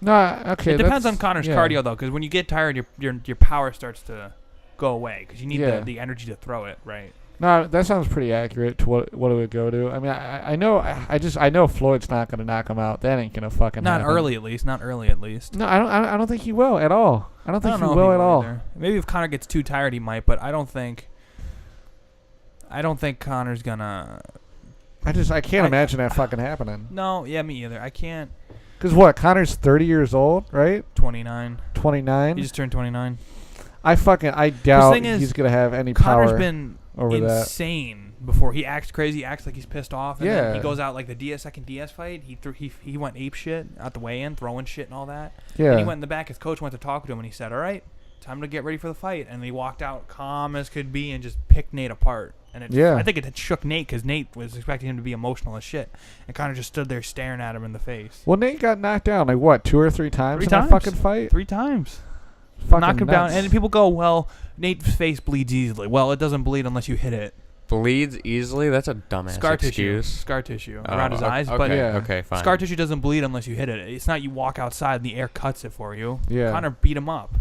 Speaker 4: No, okay.
Speaker 2: It depends on
Speaker 4: that's-
Speaker 2: Conor's
Speaker 4: yeah.
Speaker 2: cardio though, because when you get tired, your power starts to go away because you need
Speaker 4: Yeah.
Speaker 2: the energy to throw it right.
Speaker 4: No, that sounds pretty accurate to what it would go to. I mean, I know Floyd's not gonna knock him out. That ain't gonna fucking
Speaker 2: Not
Speaker 4: happen.
Speaker 2: early, at least. Not early, at least.
Speaker 4: No, I don't think he will at all. I don't think
Speaker 2: know
Speaker 4: he
Speaker 2: if
Speaker 4: will at all.
Speaker 2: either. Maybe if Conor gets too tired, he might, but I don't think Conor's gonna.
Speaker 4: I can't imagine that fucking happening.
Speaker 2: No, yeah, me either. I can't.
Speaker 4: Cause what? Connor's 30 years old, right?
Speaker 2: 29.
Speaker 4: 29.
Speaker 2: He just turned 29.
Speaker 4: I doubt
Speaker 2: thing is,
Speaker 4: he's gonna have any
Speaker 2: Conor's
Speaker 4: power
Speaker 2: been
Speaker 4: over that.
Speaker 2: insane before. He acts crazy, acts like he's pissed off, and then
Speaker 4: Yeah.
Speaker 2: he goes out like the second Diaz fight. He went ape shit at the weigh-in, throwing shit and all that.
Speaker 4: Yeah.
Speaker 2: And he went in the back. His coach went to talk to him, and he said, "All right, time to get ready for the fight." And he walked out calm as could be and just picked Nate apart. And I think it had shook Nate because Nate was expecting him to be emotional as shit, and Conor just stood there staring at him in the face.
Speaker 4: Well, Nate got knocked down like what, 2 or 3 times
Speaker 2: 3
Speaker 4: in
Speaker 2: times.
Speaker 4: that fucking fight.
Speaker 2: 3 times.
Speaker 4: Fucking
Speaker 2: Knock him
Speaker 4: nuts.
Speaker 2: down, and people go, "Well, Nate's face bleeds easily." Well, it doesn't bleed unless you hit it.
Speaker 3: Bleeds easily? That's a dumbass
Speaker 2: Scar
Speaker 3: excuse.
Speaker 2: tissue around his eyes,
Speaker 3: okay,
Speaker 2: but
Speaker 4: Yeah.
Speaker 3: okay, fine.
Speaker 2: scar tissue doesn't bleed unless you hit it. It's not you walk outside and the air cuts it for you.
Speaker 4: Yeah.
Speaker 2: Conor beat him up.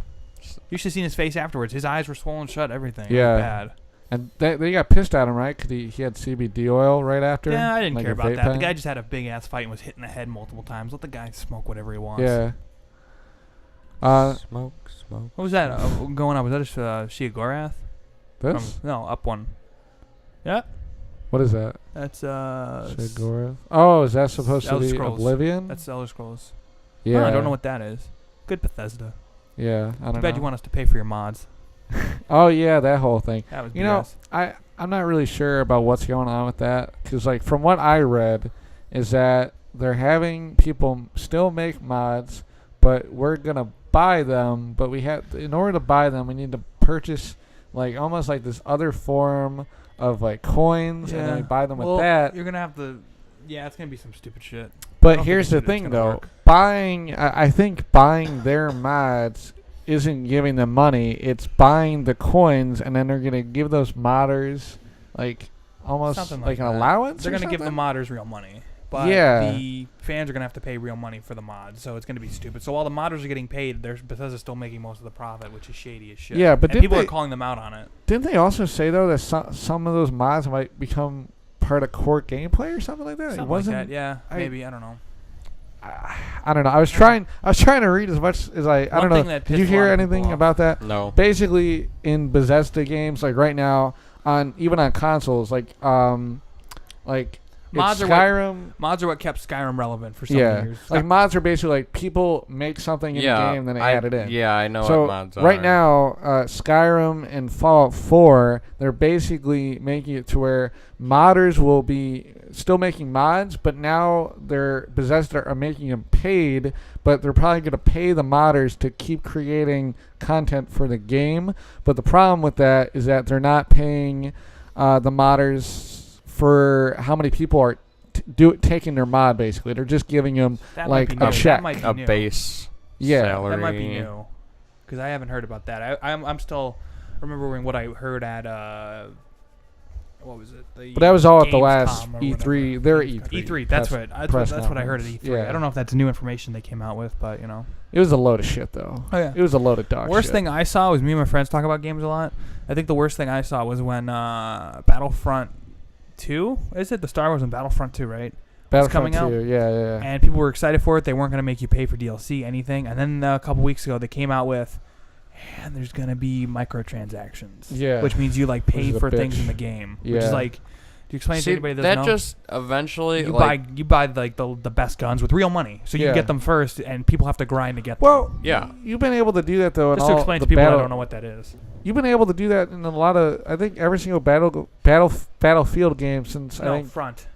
Speaker 2: You should have seen his face afterwards. His eyes were swollen shut. Everything.
Speaker 4: Yeah.
Speaker 2: It was bad.
Speaker 4: And they got pissed at him, right? Because he had CBD oil right after.
Speaker 2: Yeah, I didn't
Speaker 4: like
Speaker 2: care
Speaker 4: a
Speaker 2: about
Speaker 4: vape
Speaker 2: that. The
Speaker 4: pen.
Speaker 2: guy just had a big ass fight and was hit in the head multiple times. Let the guy smoke whatever he wants.
Speaker 4: Yeah.
Speaker 3: Smoke.
Speaker 2: What was that going on? Was that a Sheogorath?
Speaker 4: This?
Speaker 2: No, up one. Yeah.
Speaker 4: What is that?
Speaker 2: That's
Speaker 4: Shigora. Oh, is that supposed to
Speaker 2: Elder
Speaker 4: be
Speaker 2: Scrolls.
Speaker 4: Oblivion?
Speaker 2: That's Elder Scrolls.
Speaker 4: Yeah.
Speaker 2: I don't know what that is. Good Bethesda.
Speaker 4: Yeah, I don't
Speaker 2: Too bad
Speaker 4: know.
Speaker 2: you want us to pay for your mods.
Speaker 4: Oh yeah, that whole thing.
Speaker 2: That was
Speaker 4: You know,
Speaker 2: BS.
Speaker 4: I'm not really sure about what's going on with that, because like from what I read, is that they're having people still make mods, but we're gonna buy them. But we have, in order to buy them, we need to purchase like almost like this other form of like coins, and then we buy them
Speaker 2: well,
Speaker 4: with that.
Speaker 2: You're gonna have to. Yeah, it's gonna be some stupid shit. I
Speaker 4: But
Speaker 2: don't
Speaker 4: here's
Speaker 2: think
Speaker 4: the
Speaker 2: it's
Speaker 4: thing,
Speaker 2: gonna
Speaker 4: though.
Speaker 2: work.
Speaker 4: I think buying their mods isn't giving them money. It's buying the coins, and then they're gonna give those modders like almost
Speaker 2: Something
Speaker 4: like an
Speaker 2: that.
Speaker 4: allowance.
Speaker 2: They're
Speaker 4: or
Speaker 2: gonna give the
Speaker 4: something?
Speaker 2: modders real money. But
Speaker 4: Yeah.
Speaker 2: the fans are gonna have to pay real money for the mods, so it's gonna be stupid. So while the modders are getting paid, there's Bethesda's still making most of the profit, which is shady as shit.
Speaker 4: Yeah, but
Speaker 2: and
Speaker 4: didn't
Speaker 2: people
Speaker 4: they-
Speaker 2: are calling them out on it.
Speaker 4: Didn't they also say though that some of those mods might become part of core gameplay or something like that?
Speaker 2: Something
Speaker 4: It wasn't.
Speaker 2: like that. Yeah,
Speaker 4: I-
Speaker 2: maybe. I don't know.
Speaker 4: I don't know. I was trying to read as much as I
Speaker 2: One
Speaker 4: don't
Speaker 2: thing
Speaker 4: know.
Speaker 2: that
Speaker 4: Did you
Speaker 2: pissed a
Speaker 4: hear
Speaker 2: lot of people
Speaker 4: anything
Speaker 2: off.
Speaker 4: about that?
Speaker 3: No.
Speaker 4: Basically, in Bethesda games, like right now, even on consoles, like
Speaker 2: Mods
Speaker 4: it's
Speaker 2: are what-
Speaker 4: Skyrim.
Speaker 2: Mods are what kept Skyrim relevant for so
Speaker 4: Yeah,
Speaker 2: many years.
Speaker 4: like mods are basically like people make something in the game, then they add it in.
Speaker 3: Yeah, I know
Speaker 4: So
Speaker 3: what mods are.
Speaker 4: right now, Skyrim and Fallout 4, they're basically making it to where modders will be still making mods, but now Bethesda are making them paid, but they're probably going to pay the modders to keep creating content for the game. But the problem with that is that they're not paying the modders for how many people are taking their mod. Basically, they're just giving them
Speaker 2: That
Speaker 4: like
Speaker 2: might be
Speaker 4: a
Speaker 2: new.
Speaker 4: check.
Speaker 2: That might be
Speaker 3: a
Speaker 2: new.
Speaker 3: base
Speaker 4: Yeah.
Speaker 3: salary.
Speaker 2: That might be new, because I haven't heard about that. I'm still remembering what I heard at what was it?
Speaker 4: But that was all at the last
Speaker 2: Gamescom or
Speaker 4: E3.
Speaker 2: whatever.
Speaker 4: Their
Speaker 2: E3.
Speaker 4: E3.
Speaker 2: That's
Speaker 4: press-
Speaker 2: what.
Speaker 4: press
Speaker 2: That's what I heard at
Speaker 4: conference.
Speaker 2: E3.
Speaker 4: Yeah.
Speaker 2: I don't know if that's new information they came out with, but you know.
Speaker 4: It was a load of shit, though.
Speaker 2: Oh yeah.
Speaker 4: It was a load of dog
Speaker 2: Worst
Speaker 4: shit.
Speaker 2: thing I saw was me and my friends talk about games a lot. I think the worst thing I saw was when Battlefront 2, is it? The Star Wars and Battlefront 2, right?
Speaker 4: Battlefront
Speaker 2: coming out.
Speaker 4: 2, yeah.
Speaker 2: And people were excited for it. They weren't going to make you pay for DLC, anything. And then a couple weeks ago, they came out with, and there's going to be microtransactions.
Speaker 4: Yeah.
Speaker 2: Which means you like
Speaker 4: Which
Speaker 2: pay
Speaker 4: is a
Speaker 2: for things
Speaker 4: bitch.
Speaker 2: in the game. Which
Speaker 4: Yeah.
Speaker 2: is like, do you explain it to
Speaker 3: See,
Speaker 2: anybody that
Speaker 3: that
Speaker 2: doesn't know?
Speaker 3: just eventually
Speaker 2: you buy like the best guns with real money, so you
Speaker 4: Yeah.
Speaker 2: can get them first, and people have to grind to get them.
Speaker 4: Well,
Speaker 3: Yeah.
Speaker 4: you've been able to do that, though.
Speaker 2: Just
Speaker 4: in
Speaker 2: to
Speaker 4: all
Speaker 2: explain
Speaker 4: the
Speaker 2: to people that
Speaker 4: battle,
Speaker 2: don't know what that is.
Speaker 4: You've been able to do that in a lot of, I think, every single Battlefield game since,
Speaker 2: No,
Speaker 4: I think.
Speaker 2: front.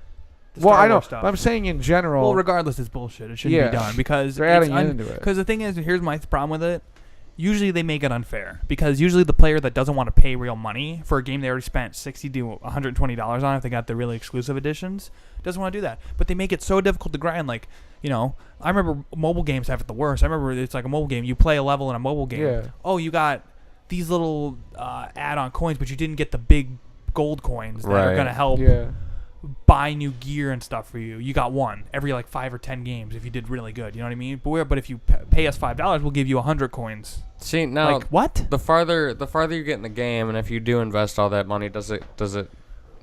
Speaker 2: The
Speaker 4: Well,
Speaker 2: Star
Speaker 4: I know.
Speaker 2: Wars stuff.
Speaker 4: But I'm saying in general.
Speaker 2: Well, regardless, it's bullshit. It shouldn't
Speaker 4: Yeah.
Speaker 2: be done because
Speaker 4: They're adding into it.
Speaker 2: Because the thing is, here's my problem with it. Usually they make it unfair because usually the player that doesn't want to pay real money for a game they already spent $60 to $120 on if they got the really exclusive editions doesn't want to do that. But they make it so difficult to grind. Like, you know, I remember mobile games have it the worst. I remember it's like a mobile game. You play a level in a mobile game.
Speaker 4: Yeah.
Speaker 2: Oh, you got these little add-on coins, but you didn't get the big gold coins that are
Speaker 3: Right.
Speaker 2: going to help
Speaker 4: Yeah.
Speaker 2: buy new gear and stuff for you. You got one every like 5 or 10 games if you did really good. You know what I mean? But if you pay us $5, we'll give you 100 coins.
Speaker 3: See now,
Speaker 2: Like what?
Speaker 3: the farther you get in the game, and if you do invest all that money, does it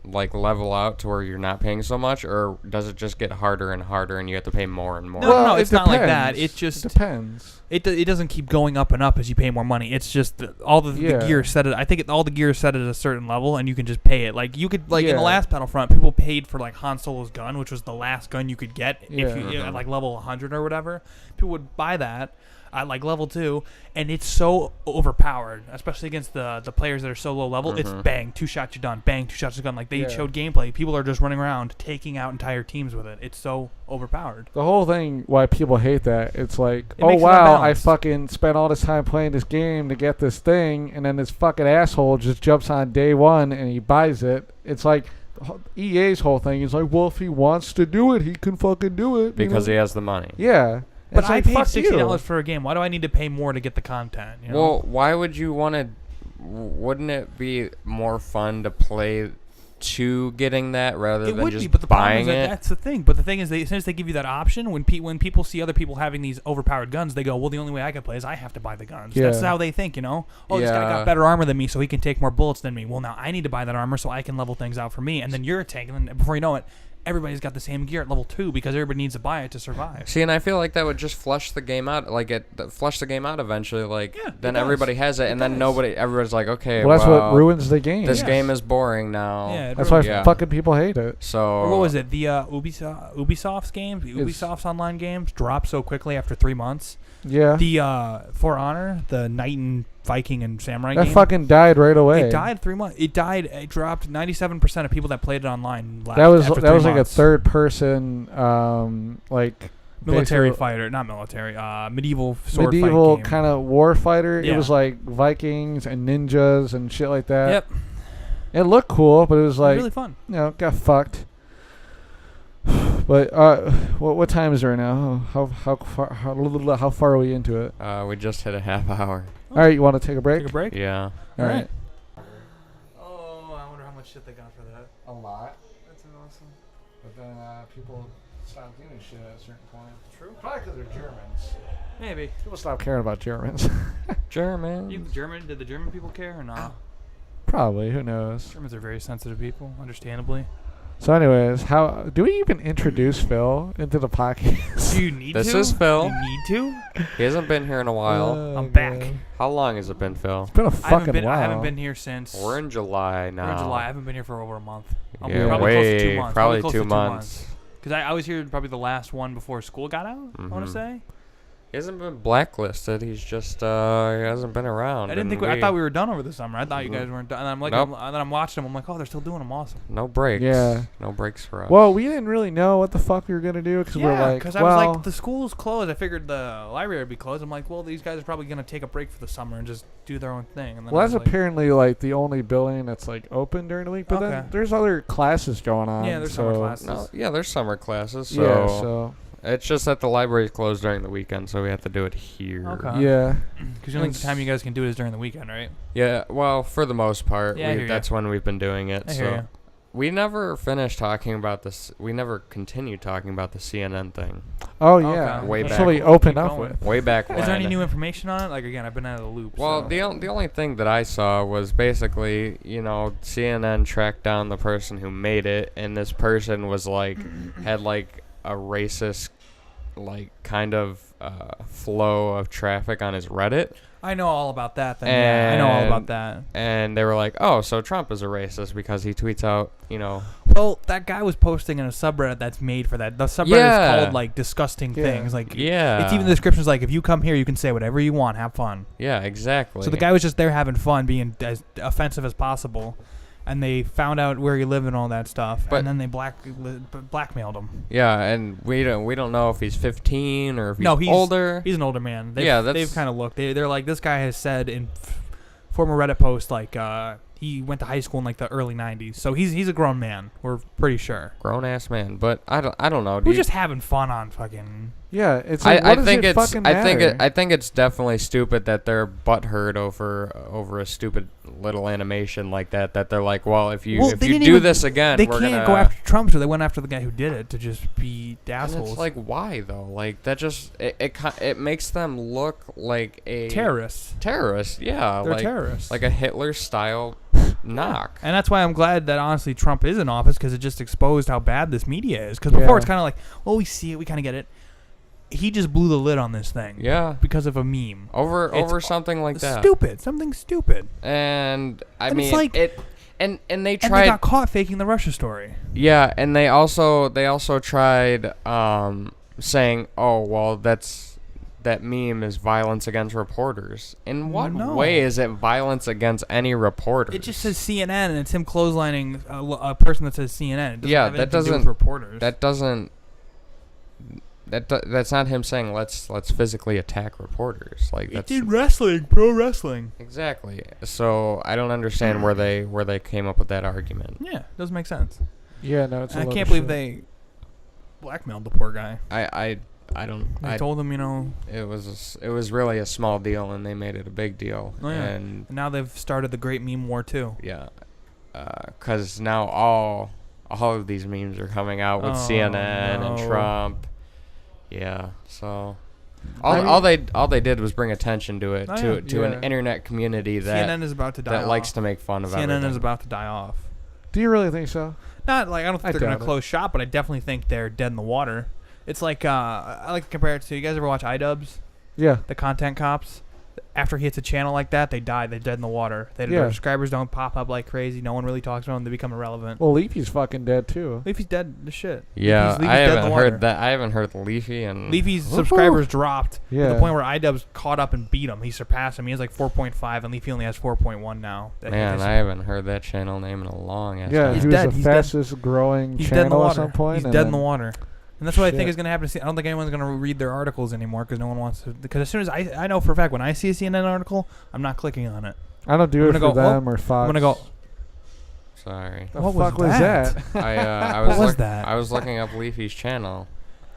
Speaker 3: like level out to where you're not paying so much, or does it just get harder and harder, and you have to pay more and more?
Speaker 2: No,
Speaker 4: it
Speaker 2: it's not like that.
Speaker 4: depends.
Speaker 2: It just-
Speaker 4: depends.
Speaker 2: It doesn't keep going up and up as you pay more money. It's just all the
Speaker 4: Yeah.
Speaker 2: gear set at, I think all the gear is set at a certain level, and you can just pay it. Like you could in
Speaker 4: Yeah.
Speaker 2: the last Battlefront, people paid for like Han Solo's gun, which was the last gun you could get if
Speaker 4: Yeah.
Speaker 2: you at like level 100 or whatever. People would buy that at like level 2, and it's so overpowered, especially against the players that are so low level. It's bang, 2 shots you're done. Bang, 2 shots you're done. Like they
Speaker 4: Yeah.
Speaker 2: showed gameplay. People are just running around taking out entire teams with it. It's so overpowered.
Speaker 4: The whole thing, why people hate that, it's like,
Speaker 2: It
Speaker 4: oh
Speaker 2: makes it
Speaker 4: wow, I
Speaker 2: unbalanced.
Speaker 4: fucking spent all this time playing this game to get this thing, and then this fucking asshole just jumps on day one and he buys it. It's like EA's whole thing is like, well, if he wants to do it, he can fucking do it
Speaker 3: Because he has the money.
Speaker 4: Yeah.
Speaker 2: But
Speaker 4: It's
Speaker 2: I
Speaker 4: like,
Speaker 2: paid
Speaker 4: fuck
Speaker 2: $60
Speaker 4: you.
Speaker 2: for a game. Why do I need to pay more to get the content? You know?
Speaker 3: Well, why would you want to? Wouldn't it be more fun to play to getting that rather
Speaker 2: it
Speaker 3: than
Speaker 2: would
Speaker 3: just
Speaker 2: be, but the problem
Speaker 3: buying
Speaker 2: is that
Speaker 3: it?
Speaker 2: that's the thing. But the thing is, as soon as they give you that option, when people see other people having these overpowered guns, they go, "Well, the only way I can play is I have to buy the guns."
Speaker 4: Yeah.
Speaker 2: That's how they think, you know. Oh, this guy
Speaker 3: Yeah.
Speaker 2: got better armor than me, so he can take more bullets than me. Well, now I need to buy that armor so I can level things out for me. And then you're a tank, and then before you know it, everybody's got the same gear at level 2 because everybody needs to buy it to survive.
Speaker 3: See, and I feel like that would just flush the game out, flush the game out eventually. Like,
Speaker 2: Yeah,
Speaker 3: then
Speaker 2: it does.
Speaker 3: everybody has it, and then everybody's like, okay,
Speaker 4: Well, that's what ruins the game.
Speaker 3: this
Speaker 2: Yes.
Speaker 3: game is boring now.
Speaker 2: Yeah, it
Speaker 4: That's why
Speaker 3: Yeah.
Speaker 4: fucking people hate it.
Speaker 3: So
Speaker 2: Or what was it? The Ubisoft's games, Ubisoft's online games drop so quickly after 3 months.
Speaker 4: Yeah.
Speaker 2: The For Honor, the Knight and Viking and Samurai
Speaker 4: That
Speaker 2: game,
Speaker 4: fucking died right away.
Speaker 2: it died 3 months. It died. It dropped 97% of people that played it online. Left
Speaker 4: That was
Speaker 2: after
Speaker 4: that
Speaker 2: 3
Speaker 4: was like a
Speaker 2: months.
Speaker 4: third person like
Speaker 2: military
Speaker 4: basically
Speaker 2: fighter, not military, medieval sword
Speaker 4: medieval
Speaker 2: fight game.
Speaker 4: kind of war fighter.
Speaker 2: Yeah.
Speaker 4: It was like Vikings and ninjas and shit like that.
Speaker 2: Yep,
Speaker 4: It looked cool, but it was like
Speaker 2: really fun.
Speaker 4: got fucked. But what time is it right now? How far are we into it?
Speaker 3: we just hit a half hour.
Speaker 4: All right, you want to take a break?
Speaker 2: Take a break.
Speaker 3: Yeah.
Speaker 4: All right.
Speaker 2: Oh, I wonder how much shit they got for that.
Speaker 4: A lot,
Speaker 2: That's awesome.
Speaker 4: but then people stop giving shit at a certain point.
Speaker 2: True.
Speaker 4: Probably because they're Germans.
Speaker 2: Maybe.
Speaker 4: People stop caring about Germans.
Speaker 3: German.
Speaker 2: Did the German people care or not?
Speaker 4: Probably. Who knows?
Speaker 2: Germans are very sensitive people, understandably.
Speaker 4: So, anyways, how do we even introduce Phil into the podcast?
Speaker 2: Do you need
Speaker 3: This
Speaker 2: to?
Speaker 3: is Phil.
Speaker 2: You need to?
Speaker 3: He hasn't been here in a while.
Speaker 2: I'm back.
Speaker 4: man.
Speaker 3: How long has it been, Phil?
Speaker 4: It's been a fucking while.
Speaker 2: I haven't been here since.
Speaker 3: We're in July now.
Speaker 2: We're in July. I haven't been here for over a month. I'm
Speaker 3: Yeah,
Speaker 2: probably close to 2
Speaker 3: way,
Speaker 2: months.
Speaker 3: probably
Speaker 2: close
Speaker 3: 2
Speaker 2: to
Speaker 3: months.
Speaker 2: Because I was here probably the last one before school got out, I want
Speaker 3: Mhm.
Speaker 2: to say.
Speaker 3: He hasn't been blacklisted. He's just he hasn't been around.
Speaker 2: I didn't think. I thought we were done over the summer. I thought you guys weren't done. And I'm like,
Speaker 3: Nope.
Speaker 2: and then I'm watching them. I'm like, oh, they're still doing them. Awesome.
Speaker 3: no breaks.
Speaker 4: Yeah.
Speaker 3: No breaks for us.
Speaker 4: Well, we didn't really know what the fuck we were gonna do because we're like,
Speaker 2: because I
Speaker 4: well,
Speaker 2: was like, the school's closed. I figured the library would be closed. I'm like, well, these guys are probably gonna take a break for the summer and just do their own thing. And then
Speaker 4: well,
Speaker 2: I
Speaker 4: that's
Speaker 2: was like,
Speaker 4: apparently like the only building that's like open during the week. But
Speaker 2: Okay.
Speaker 4: then there's other classes going on.
Speaker 2: Yeah, there's
Speaker 4: so,
Speaker 2: summer classes.
Speaker 3: no, yeah, there's summer classes. So,
Speaker 4: Yeah, so
Speaker 3: it's just that the library is closed during the weekend, so we have to do it here.
Speaker 2: Okay.
Speaker 4: yeah,
Speaker 2: Because the only time you guys can do it is during the weekend, right?
Speaker 3: Yeah. Well, for the most part,
Speaker 2: Yeah, I hear ya.
Speaker 3: that's when we've been doing it.
Speaker 2: I
Speaker 3: so
Speaker 2: hear ya.
Speaker 3: we never finished talking about this. We never continued talking about the CNN thing.
Speaker 4: oh
Speaker 2: Okay.
Speaker 4: yeah,
Speaker 3: Way
Speaker 4: that's
Speaker 3: back.
Speaker 4: what we opened
Speaker 2: Keep
Speaker 4: up
Speaker 2: going.
Speaker 4: with.
Speaker 3: Way back when.
Speaker 2: Is there any new information on it? Like again, I've been out of the loop.
Speaker 3: Well,
Speaker 2: so.
Speaker 3: the only thing that I saw was basically, CNN tracked down the person who made it, and this person was like, had like a racist, like kind of flow of traffic on his Reddit,
Speaker 2: I know all about that. Then yeah, I know all about that.
Speaker 3: and they were like, oh, so Trump is a racist because he tweets out,
Speaker 2: Well, that guy was posting in a subreddit that's made for that. The subreddit
Speaker 3: Yeah.
Speaker 2: is called like disgusting
Speaker 4: Yeah.
Speaker 2: things. Like
Speaker 3: yeah,
Speaker 2: it's even the description's like if you come here, you can say whatever you want, have fun.
Speaker 3: yeah, exactly.
Speaker 2: So the guy was just there having fun, being as offensive as possible, and they found out where he lived and all that stuff,
Speaker 3: But-
Speaker 2: and then they blackmailed him.
Speaker 3: Yeah, and we don't know if he's 15 or if he's
Speaker 2: No, he's
Speaker 3: older.
Speaker 2: He's an older man. They've,
Speaker 3: Yeah,
Speaker 2: they've
Speaker 3: that's-
Speaker 2: kind of looked. They're like, this guy has said in former Reddit posts like he went to high school in like the early '90s, so he's a grown man. We're pretty sure.
Speaker 3: Grown ass man, but I don't know.
Speaker 2: We're just having fun on fucking.
Speaker 4: Yeah, it's like,
Speaker 3: I
Speaker 4: what does
Speaker 3: think
Speaker 4: it
Speaker 3: it's
Speaker 4: fucking
Speaker 3: I think it's definitely stupid that they're butthurt over a stupid little animation like that. That they're like, well, if you
Speaker 2: Well,
Speaker 3: if
Speaker 2: they
Speaker 3: you
Speaker 2: didn't
Speaker 3: do
Speaker 2: even-
Speaker 3: this again,
Speaker 2: They
Speaker 3: we're
Speaker 2: can't
Speaker 3: gonna
Speaker 2: go after Trump, so they went after the guy who did it to just be
Speaker 3: And
Speaker 2: assholes.
Speaker 3: it's like, why though? Like that just it makes them look like a
Speaker 2: terrorists.
Speaker 3: terrorist. Yeah,
Speaker 2: They're
Speaker 3: like
Speaker 2: terrorists.
Speaker 3: like a Hitler style knock.
Speaker 2: And that's why I'm glad that honestly Trump is in office, because it just exposed how bad this media is. Because before
Speaker 4: Yeah.
Speaker 2: it's kind of like, well, we see it, we kind of get it. He just blew the lid on this thing.
Speaker 3: Yeah,
Speaker 2: Because of a meme.
Speaker 3: over something like that.
Speaker 2: Stupid. Something stupid.
Speaker 3: And I
Speaker 2: And
Speaker 3: mean
Speaker 2: it's like-
Speaker 3: it. And they
Speaker 2: And they
Speaker 3: tried.
Speaker 2: got caught faking the Russia story.
Speaker 3: Yeah, and they also tried saying, "Oh, well, that meme is violence against reporters." In what
Speaker 2: No.
Speaker 3: way is it violence against any reporters?
Speaker 2: It just says CNN, and it's him clotheslining a person that says CNN. It doesn't
Speaker 3: Yeah,
Speaker 2: have
Speaker 3: that
Speaker 2: anything to do with
Speaker 3: doesn't-
Speaker 2: reporters.
Speaker 3: that doesn't. That's not him saying let's physically attack reporters. Like that's
Speaker 2: wrestling, pro wrestling.
Speaker 3: exactly. So I don't understand where they came up with that argument.
Speaker 2: Yeah, it doesn't make sense.
Speaker 4: Yeah, no, it's.
Speaker 2: And
Speaker 4: a
Speaker 2: I
Speaker 4: load
Speaker 2: can't
Speaker 4: of
Speaker 2: believe
Speaker 4: shit.
Speaker 2: they blackmailed the poor guy.
Speaker 3: I don't.
Speaker 2: They told him,
Speaker 3: It was really a small deal, and they made it a big deal.
Speaker 2: Oh, yeah.
Speaker 3: And
Speaker 2: now they've started the great meme war too.
Speaker 3: yeah, because now all of these memes are coming out with
Speaker 2: Oh,
Speaker 3: CNN
Speaker 2: no.
Speaker 3: and Trump. Yeah, so
Speaker 4: I mean-
Speaker 3: all they did was bring attention to it
Speaker 2: Oh,
Speaker 3: to
Speaker 4: yeah.
Speaker 3: an internet community that
Speaker 2: CNN is about to die off.
Speaker 3: likes to make fun of
Speaker 2: CNN
Speaker 3: everything.
Speaker 2: is about to die off.
Speaker 4: Do you really think so?
Speaker 2: Not like I don't think
Speaker 4: I
Speaker 2: they're gonna
Speaker 4: doubt it.
Speaker 2: close shop, but I definitely think they're dead in the water. It's like I like to compare it to, you guys ever watch iDubbbz,
Speaker 4: Yeah.
Speaker 2: the content cops? After he hits a channel like that, they die. They're dead in the water. Their
Speaker 4: Yeah.
Speaker 2: subscribers don't pop up like crazy. No one really talks about them. They become irrelevant.
Speaker 4: Well, Leafy's fucking dead too.
Speaker 2: Leafy's dead as shit.
Speaker 3: Yeah,
Speaker 2: Leafy's
Speaker 3: I
Speaker 2: dead in the
Speaker 3: haven't
Speaker 2: water.
Speaker 3: heard that. I haven't heard Leafy and
Speaker 2: Leafy's
Speaker 4: Woohoo.
Speaker 2: subscribers dropped to
Speaker 4: Yeah.
Speaker 2: the point where iDubbbz caught up and beat him. He surpassed him. He has like 4.5, and Leafy only has 4.1 now.
Speaker 3: man, I haven't heard that channel name in a long ass
Speaker 4: Yeah,
Speaker 3: time.
Speaker 2: He's
Speaker 4: he was
Speaker 2: dead.
Speaker 4: the
Speaker 2: He's dead.
Speaker 4: fastest growing
Speaker 2: He's dead in the
Speaker 4: channel at
Speaker 2: water.
Speaker 4: some point.
Speaker 2: He's
Speaker 4: and
Speaker 2: dead in
Speaker 4: then-
Speaker 2: the water. And that's what I think
Speaker 4: Shit.
Speaker 2: is going to happen. I don't think anyone's going to read their articles anymore because no one wants to. Because as soon as I know for a fact when I see a CNN article, I'm not clicking on it.
Speaker 4: I don't do
Speaker 2: I'm
Speaker 4: it
Speaker 2: gonna
Speaker 4: for
Speaker 2: go,
Speaker 4: them or Fox.
Speaker 2: I'm going to go,
Speaker 3: Sorry.
Speaker 4: The
Speaker 2: What
Speaker 4: fuck
Speaker 2: was
Speaker 4: was
Speaker 2: that?
Speaker 4: that?
Speaker 3: I
Speaker 2: What
Speaker 3: was
Speaker 2: was that?
Speaker 3: I was looking up Leafy's channel.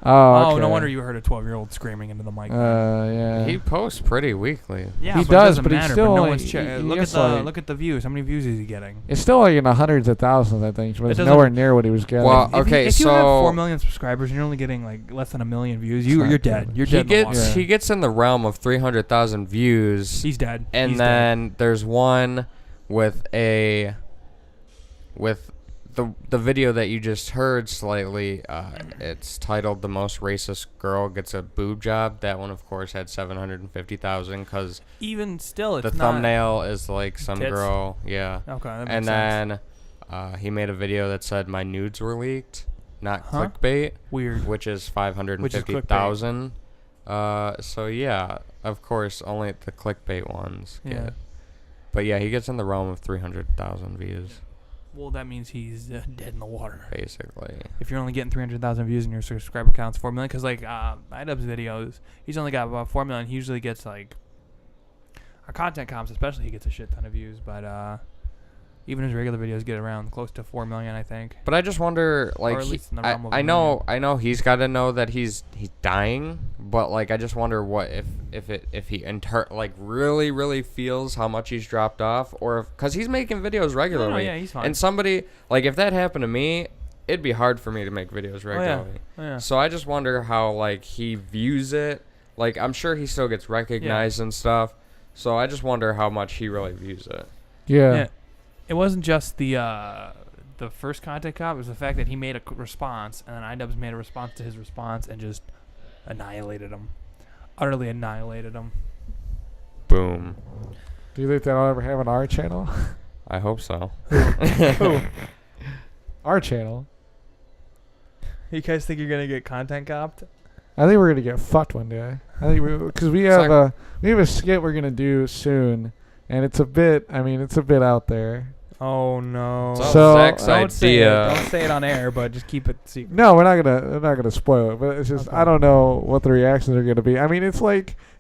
Speaker 4: Oh,
Speaker 2: oh, no
Speaker 4: okay.
Speaker 2: wonder you heard a 12-year-old screaming into the mic.
Speaker 4: Yeah.
Speaker 3: He posts pretty weekly.
Speaker 2: Yeah,
Speaker 4: He
Speaker 2: but
Speaker 4: does,
Speaker 2: it doesn't
Speaker 4: but he's
Speaker 2: matter.
Speaker 4: still
Speaker 2: But no
Speaker 4: only-
Speaker 2: one's
Speaker 4: he
Speaker 2: look at
Speaker 4: gets
Speaker 2: the
Speaker 4: like-
Speaker 2: look at the views. How many views is he getting?
Speaker 4: It's still like in the hundreds of thousands, I think, but
Speaker 2: It
Speaker 4: it's
Speaker 2: doesn't-
Speaker 4: nowhere near what he was getting.
Speaker 3: Well,
Speaker 2: If
Speaker 3: okay,
Speaker 2: you have
Speaker 3: so
Speaker 2: 4 million subscribers and you're only getting like less than 1 million views,
Speaker 4: It's not
Speaker 2: you're
Speaker 4: good.
Speaker 2: dead. You're
Speaker 3: He
Speaker 2: dead. In the
Speaker 3: gets
Speaker 2: water.
Speaker 4: Yeah.
Speaker 3: he gets in the realm of 300,000 views,
Speaker 2: He's dead.
Speaker 3: and
Speaker 2: He's dead.
Speaker 3: then there's one with the video that you just heard slightly. It's titled "The Most Racist Girl Gets a Boob Job." That one, of course, had 750,000 because
Speaker 2: Even still, it's
Speaker 3: the
Speaker 2: not.
Speaker 3: thumbnail is like some
Speaker 2: Tits?
Speaker 3: girl. Yeah.
Speaker 2: Okay, that makes
Speaker 3: And
Speaker 2: sense.
Speaker 3: then he made a video that said my nudes were leaked, not
Speaker 2: Huh?
Speaker 3: clickbait,
Speaker 2: Weird.
Speaker 3: which is 550,000. So yeah, of course, only the clickbait ones.
Speaker 2: Yeah.
Speaker 3: Get. But yeah, he gets in the realm of 300,000 views,
Speaker 2: Well, that means he's dead in the water.
Speaker 3: basically.
Speaker 2: If you're only getting 300,000 views and your subscriber count's 4 million, because like iDubbbz videos, he's only got about 4 million. He usually gets like our content comps, especially, he gets a shit ton of views. But even his regular videos get around close to 4 million, I think.
Speaker 3: But I just wonder, like,
Speaker 2: Or at least in the realm of
Speaker 3: I
Speaker 2: a
Speaker 3: know he's got to know that he's dying, but like, I just wonder what if he really feels how much he's dropped off, or if, because he's making videos regularly.
Speaker 2: yeah, he's fine.
Speaker 3: And somebody, like, if that happened to me, it'd be hard for me to make videos regularly.
Speaker 2: Yeah.
Speaker 3: So I just wonder how, like, he views it. Like, I'm sure he still gets recognized and stuff. So I just wonder how much he really views it.
Speaker 4: Yeah.
Speaker 2: It wasn't just the first content cop. It was the fact that he made a response, and then iDubbbz made a response to his response and just annihilated him. Utterly annihilated him.
Speaker 3: Boom.
Speaker 4: Do you think that'll ever have on our channel?
Speaker 3: I hope so.
Speaker 4: Our channel?
Speaker 2: You guys think you're going to get content copped?
Speaker 4: I think we're gonna get fucked one day. I think because we have a skit we're gonna do soon, and it's a bit out there.
Speaker 2: Oh, no.
Speaker 3: It's all
Speaker 4: So,
Speaker 3: Zach's
Speaker 2: Don't say it.
Speaker 3: idea.
Speaker 2: Don't say it on air, but just keep it secret.
Speaker 4: No, we're not gonna spoil it, but it's just
Speaker 2: Okay.
Speaker 4: I don't know what the reactions are gonna be. I mean, it's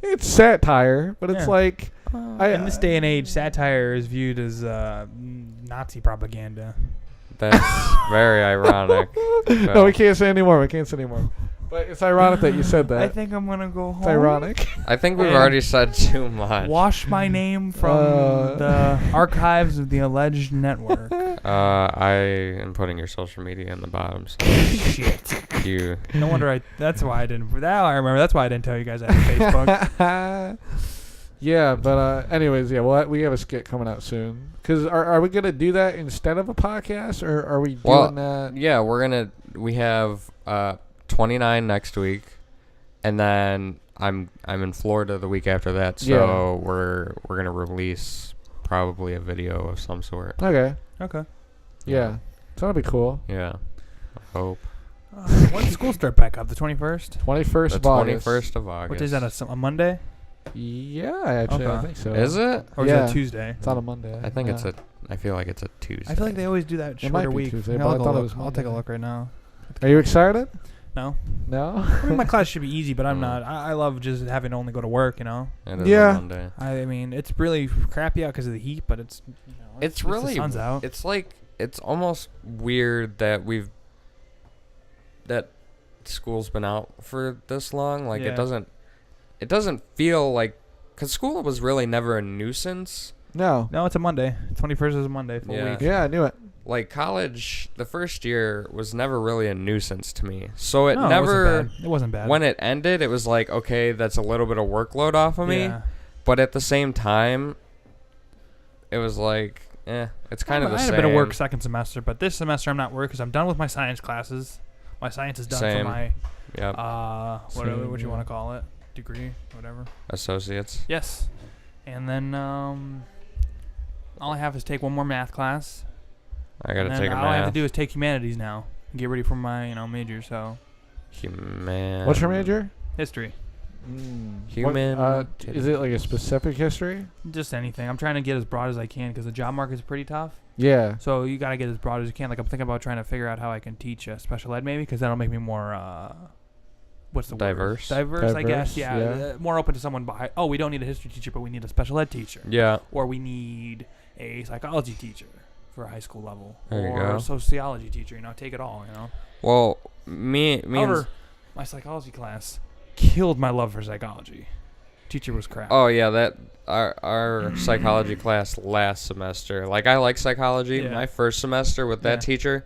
Speaker 4: it's satire, but it's
Speaker 2: Yeah.
Speaker 4: like
Speaker 2: In this day and age, satire is viewed as Nazi propaganda.
Speaker 3: That's very ironic.
Speaker 4: no, we can't say anymore. We can't say anymore. But it's ironic that you said that.
Speaker 2: I think I'm going to go home.
Speaker 4: It's ironic.
Speaker 3: I think we've
Speaker 2: And
Speaker 3: already said too much.
Speaker 2: Wash my name from the archives of the alleged network.
Speaker 3: I am putting your social media in the bottom. So
Speaker 2: Shit.
Speaker 3: you.
Speaker 2: No wonder that's why I didn't. That I remember. That's why I didn't tell you guys I had Facebook.
Speaker 4: Yeah, but anyways, yeah, well, we have a skit coming out soon. Because are we gonna do that instead of a podcast, or are we doing that?
Speaker 3: Yeah, we have 29 next week, and then I'm in Florida the week after that. So we're gonna release probably a video of some sort.
Speaker 4: Okay.
Speaker 2: Okay.
Speaker 4: Yeah. So that'll be cool.
Speaker 3: Yeah. I hope.
Speaker 2: When does school start back up? The 21st?
Speaker 4: 21st
Speaker 3: The
Speaker 4: of August.
Speaker 3: 21st of August.
Speaker 2: Which is that, a Monday?
Speaker 4: Yeah, actually, I
Speaker 2: Okay.
Speaker 4: think so.
Speaker 3: Is it?
Speaker 2: Or
Speaker 4: Yeah.
Speaker 2: is it Tuesday?
Speaker 4: It's on a Monday.
Speaker 3: I think
Speaker 4: yeah.
Speaker 3: I feel like it's a Tuesday.
Speaker 2: I feel like they always do that
Speaker 4: It might
Speaker 2: shorter
Speaker 4: be
Speaker 2: week.
Speaker 4: Tuesday,
Speaker 2: Yeah,
Speaker 4: but I
Speaker 2: I'll go
Speaker 4: thought it
Speaker 2: look.
Speaker 4: was
Speaker 2: I'll take a
Speaker 4: Monday.
Speaker 2: look right now.
Speaker 4: Are you excited?
Speaker 2: No.
Speaker 4: No.
Speaker 2: I mean, my class should be easy, but I'm not. I love just having to only go to work, you know?
Speaker 3: It is
Speaker 4: Yeah.
Speaker 3: a Monday.
Speaker 2: I mean, it's really crappy out because of the heat, but it's, you know,
Speaker 3: It's
Speaker 2: at least
Speaker 3: really
Speaker 2: the sun's out.
Speaker 3: It's like it's almost weird that that school's been out for this long. Like
Speaker 2: Yeah.
Speaker 3: it doesn't feel like, because school was really never a nuisance.
Speaker 4: No.
Speaker 2: No, it's a Monday. 21st is a Monday, full
Speaker 3: Yeah.
Speaker 2: week.
Speaker 4: Yeah, I knew it.
Speaker 3: Like college, the first year was never really a nuisance to me. So it
Speaker 2: No,
Speaker 3: never.
Speaker 2: It wasn't bad.
Speaker 3: When it ended, it was like, okay, that's a little bit of workload off of me.
Speaker 2: Yeah.
Speaker 3: But at the same time, it was like, it's kind of the
Speaker 2: I had
Speaker 3: same.
Speaker 2: a bit of work second semester, but this semester I'm not working because I'm done with my science classes. My science is done
Speaker 3: Same.
Speaker 2: for my
Speaker 3: Yep.
Speaker 2: whatever what you
Speaker 4: yeah.
Speaker 2: want to call it, degree, whatever.
Speaker 3: Associates.
Speaker 2: Yes, and then all I have is take one more math class.
Speaker 3: I gotta
Speaker 2: and
Speaker 3: take
Speaker 2: then
Speaker 3: a
Speaker 2: all I have to
Speaker 3: math.
Speaker 2: do is take humanities now and get ready for my major. So
Speaker 3: Human.
Speaker 4: What's your major?
Speaker 2: history,
Speaker 3: Human.
Speaker 4: Is it like a specific history?
Speaker 2: just anything. I'm trying to get as broad as I can because the job market is pretty tough.
Speaker 4: Yeah.
Speaker 2: So you gotta get as broad as you can. Like I'm thinking about trying to figure out how I can teach special ed maybe because that'll make me more what's the
Speaker 3: Diverse.
Speaker 2: word? Diverse, I guess.
Speaker 4: Diverse,
Speaker 2: Yeah,
Speaker 4: yeah.
Speaker 2: more open to someone. Oh, we don't need a history teacher, but we need a special ed teacher.
Speaker 3: Yeah.
Speaker 2: Or we need a psychology teacher for a high school level.
Speaker 3: There you
Speaker 2: or
Speaker 3: go.
Speaker 2: a sociology teacher. Take it all.
Speaker 3: Well, me
Speaker 2: However,
Speaker 3: and
Speaker 2: my psychology class killed my love for psychology. Teacher was crap.
Speaker 3: oh yeah, that our psychology class last semester. Like I like psychology.
Speaker 2: Yeah.
Speaker 3: My first semester with that
Speaker 2: Yeah.
Speaker 3: teacher,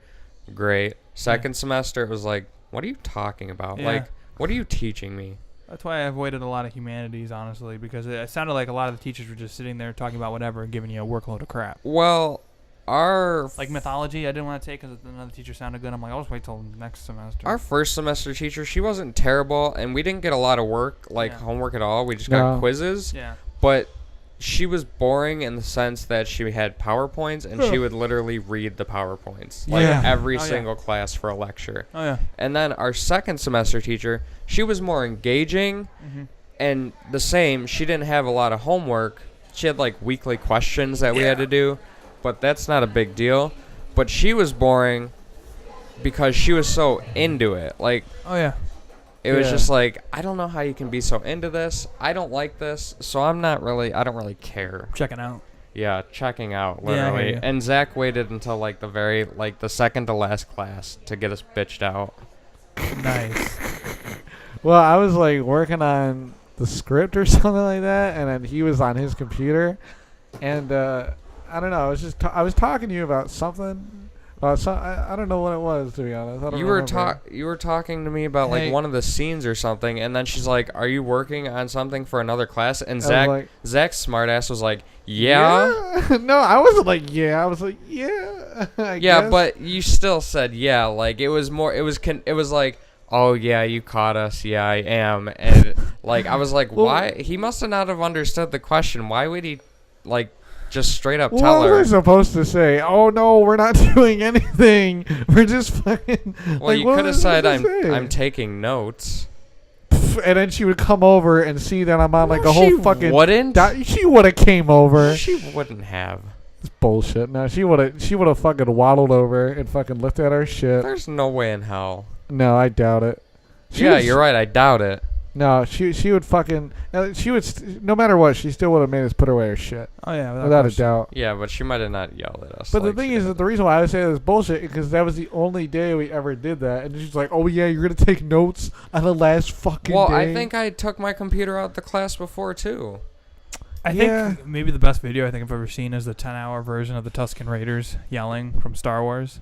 Speaker 3: great. Second semester it was like, what are you talking about?
Speaker 2: Yeah.
Speaker 3: Like, what are you teaching me?
Speaker 2: That's why I avoided a lot of humanities, honestly, because it sounded like a lot of the teachers were just sitting there talking about whatever and giving you a workload of crap.
Speaker 3: Well, our
Speaker 2: Like mythology, I didn't want to take because another teacher sounded good. I'm like, I'll just wait till next semester.
Speaker 3: our first semester teacher, she wasn't terrible, and we didn't get a lot of work, like
Speaker 2: Yeah.
Speaker 3: homework at all. We just
Speaker 4: No.
Speaker 3: got quizzes.
Speaker 2: Yeah.
Speaker 3: But she was boring in the sense that she had PowerPoints, and she would literally read the PowerPoints. Like
Speaker 4: Yeah.
Speaker 3: every
Speaker 2: Oh, yeah.
Speaker 3: single class for a lecture.
Speaker 2: Oh, yeah.
Speaker 3: And then our second semester teacher, she was more engaging
Speaker 2: Mm-hmm.
Speaker 3: and the same. She didn't have a lot of homework. She had like weekly questions that we had
Speaker 2: Yeah.
Speaker 3: to do, but that's not a big deal. But she was boring because she was so into it. Like,
Speaker 2: Oh, yeah.
Speaker 3: it was
Speaker 4: Yeah.
Speaker 3: just like, I don't know how you can be so into this. I don't like this, so I don't really care.
Speaker 2: Checking out.
Speaker 3: Yeah, checking out,
Speaker 2: Yeah, I hear
Speaker 3: literally.
Speaker 2: you.
Speaker 3: And Zach waited until like the second to last class to get us bitched out.
Speaker 2: Nice.
Speaker 4: Well, I was like working on the script or something like that, and then he was on his computer, and I don't know. I was talking to you about something. I don't know what it was, to be honest. I don't
Speaker 3: You were
Speaker 4: remember.
Speaker 3: you were talking to me about
Speaker 2: Hey.
Speaker 3: like one of the scenes or something, and then she's like, "Are you working on something for another class?" And
Speaker 4: I was
Speaker 3: Zach
Speaker 4: like,
Speaker 3: Zach's smartass was like, "Yeah."
Speaker 4: Yeah? No, I wasn't like yeah. I was like yeah. I
Speaker 3: Yeah,
Speaker 4: guess.
Speaker 3: but you still said yeah. Like it was more. It was like, "Oh yeah, you caught us. Yeah, I am." And like I was like,
Speaker 4: Well-
Speaker 3: "Why?" He must have not have understood the question. Why would he like just straight up
Speaker 4: What
Speaker 3: tell
Speaker 4: was
Speaker 3: her?
Speaker 4: I supposed to say? Oh no, we're not doing anything. We're just fucking.
Speaker 3: Well,
Speaker 4: like,
Speaker 3: you
Speaker 4: what
Speaker 3: could have
Speaker 4: was I
Speaker 3: said
Speaker 4: supposed to say?
Speaker 3: I'm taking notes.
Speaker 4: And then she would come over and see that I'm on like
Speaker 3: No,
Speaker 4: a whole
Speaker 3: she
Speaker 4: fucking.
Speaker 3: wouldn't.
Speaker 4: She would have came over.
Speaker 3: She wouldn't have.
Speaker 4: It's bullshit. No, she would have fucking waddled over and fucking looked at our shit.
Speaker 3: There's no way in hell.
Speaker 4: No, I doubt it.
Speaker 3: Yeah, you're right. I doubt it.
Speaker 4: No, she would fucking. She would. No matter what, she still would have made us put away her shit
Speaker 2: Oh, yeah.
Speaker 4: without a
Speaker 2: question.
Speaker 4: doubt.
Speaker 3: Yeah, but she might have not yelled at us.
Speaker 4: But
Speaker 3: like
Speaker 4: the thing
Speaker 3: she
Speaker 4: is
Speaker 3: did.
Speaker 4: that the reason why I would say this bullshit is because that was the only day we ever did that, and she's like, "Oh yeah, you're gonna take notes on the last fucking
Speaker 3: Well,
Speaker 4: day."
Speaker 3: I think I took my computer out the class before too.
Speaker 2: I
Speaker 4: Yeah.
Speaker 2: think maybe the best video I think I've ever seen is the 10-hour version of the Tusken Raiders yelling from Star Wars.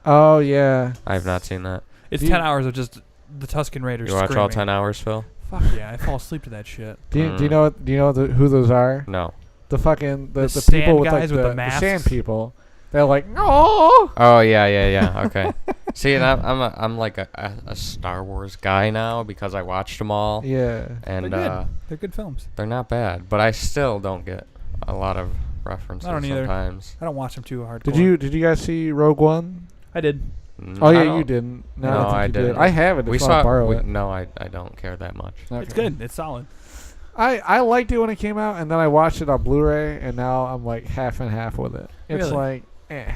Speaker 4: Oh yeah.
Speaker 3: I have not seen that.
Speaker 2: It's
Speaker 4: Do
Speaker 2: 10
Speaker 4: you-
Speaker 2: hours of just the Tusken Raiders
Speaker 3: You watch
Speaker 2: screaming.
Speaker 3: all 10 hours, Phil?
Speaker 2: Fuck yeah, I fall asleep to that shit.
Speaker 4: Do you know who those are?
Speaker 3: No.
Speaker 4: The fucking the
Speaker 2: The
Speaker 4: people
Speaker 2: sand
Speaker 4: with like
Speaker 2: guys with the
Speaker 4: the
Speaker 2: masks?
Speaker 4: sand people. They're like, oh.
Speaker 3: Oh yeah. Okay. See, and I'm like a Star Wars guy now because I watched them all,
Speaker 4: Yeah.
Speaker 3: and
Speaker 2: They're good. They're good films.
Speaker 3: they're not bad. But I still don't get a lot of references
Speaker 2: I don't either.
Speaker 3: sometimes.
Speaker 2: I don't watch them too hardcore.
Speaker 4: Did you guys see Rogue One?
Speaker 2: I did.
Speaker 4: Oh
Speaker 3: I
Speaker 4: yeah,
Speaker 3: don't-
Speaker 4: you didn't. No,
Speaker 3: No,
Speaker 4: I, think
Speaker 3: I
Speaker 4: you did.
Speaker 3: didn't.
Speaker 4: I have it.
Speaker 3: We
Speaker 4: If I
Speaker 3: saw.
Speaker 4: borrow it.
Speaker 3: No, I don't care that much.
Speaker 2: It's
Speaker 4: Okay.
Speaker 2: good. It's solid.
Speaker 4: I liked it when it came out, and then I watched it on Blu-ray, and now I'm like half and half with it. It's
Speaker 2: Really?
Speaker 4: like, eh.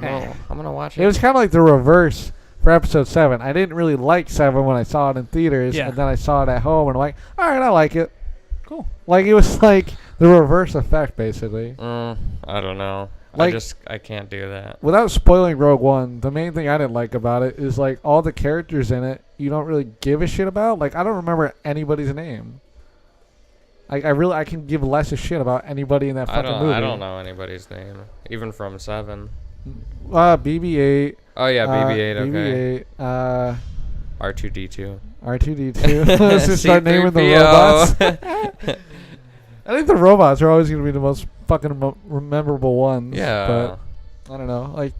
Speaker 3: Well, I'm gonna watch it.
Speaker 4: It was kind of like the reverse for episode 7. I didn't really like 7 when I saw it in theaters,
Speaker 2: Yeah.
Speaker 4: and then I saw it at home, and I'm like, all right, I like it.
Speaker 2: Cool.
Speaker 4: Like it was like the reverse effect, basically.
Speaker 3: I don't know.
Speaker 4: Like-
Speaker 3: I can't do that.
Speaker 4: Without spoiling Rogue One, the main thing I didn't like about it is like all the characters in it you don't really give a shit about. Like I don't remember anybody's name. Like I can give less a shit about anybody in that fucking movie.
Speaker 3: I don't know anybody's name, even from 7.
Speaker 4: BB-8.
Speaker 3: Oh yeah, BB-8. Okay.
Speaker 4: BB-8.
Speaker 3: R2D2.
Speaker 4: R2D2. Let's just start naming the robots. I think the robots are always going to be the most fucking memorable ones.
Speaker 3: Yeah.
Speaker 4: But I don't know. Like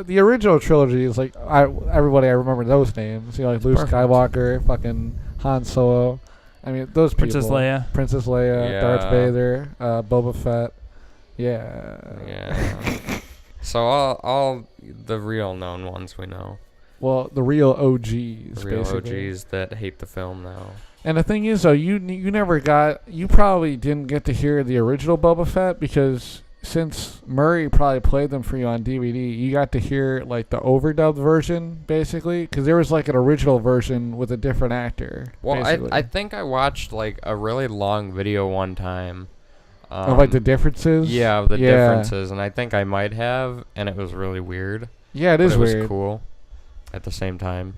Speaker 4: the original trilogy is like everybody I remember those names. You know, like Luke
Speaker 2: Perfect.
Speaker 4: Skywalker, fucking Han Solo. I mean, those
Speaker 2: Princess
Speaker 4: people.
Speaker 2: Leia.
Speaker 4: Princess Leia,
Speaker 3: Yeah.
Speaker 4: Darth Vader, Boba Fett. Yeah.
Speaker 3: Yeah. So all the real known ones we know.
Speaker 4: Well, the real OGs,
Speaker 3: The real
Speaker 4: basically.
Speaker 3: OGs that hate the film now.
Speaker 4: And the thing is, though, you probably didn't get to hear the original Boba Fett because since Murray probably played them for you on DVD, you got to hear like the overdubbed version, basically, because there was like an original version with a different actor.
Speaker 3: Well,
Speaker 4: basically.
Speaker 3: I think I watched like a really long video one time.
Speaker 4: Of like the differences.
Speaker 3: Yeah, of the differences, and I think I might have, and it was really weird.
Speaker 4: Yeah, it is
Speaker 3: but it
Speaker 4: weird.
Speaker 3: was cool at the same time.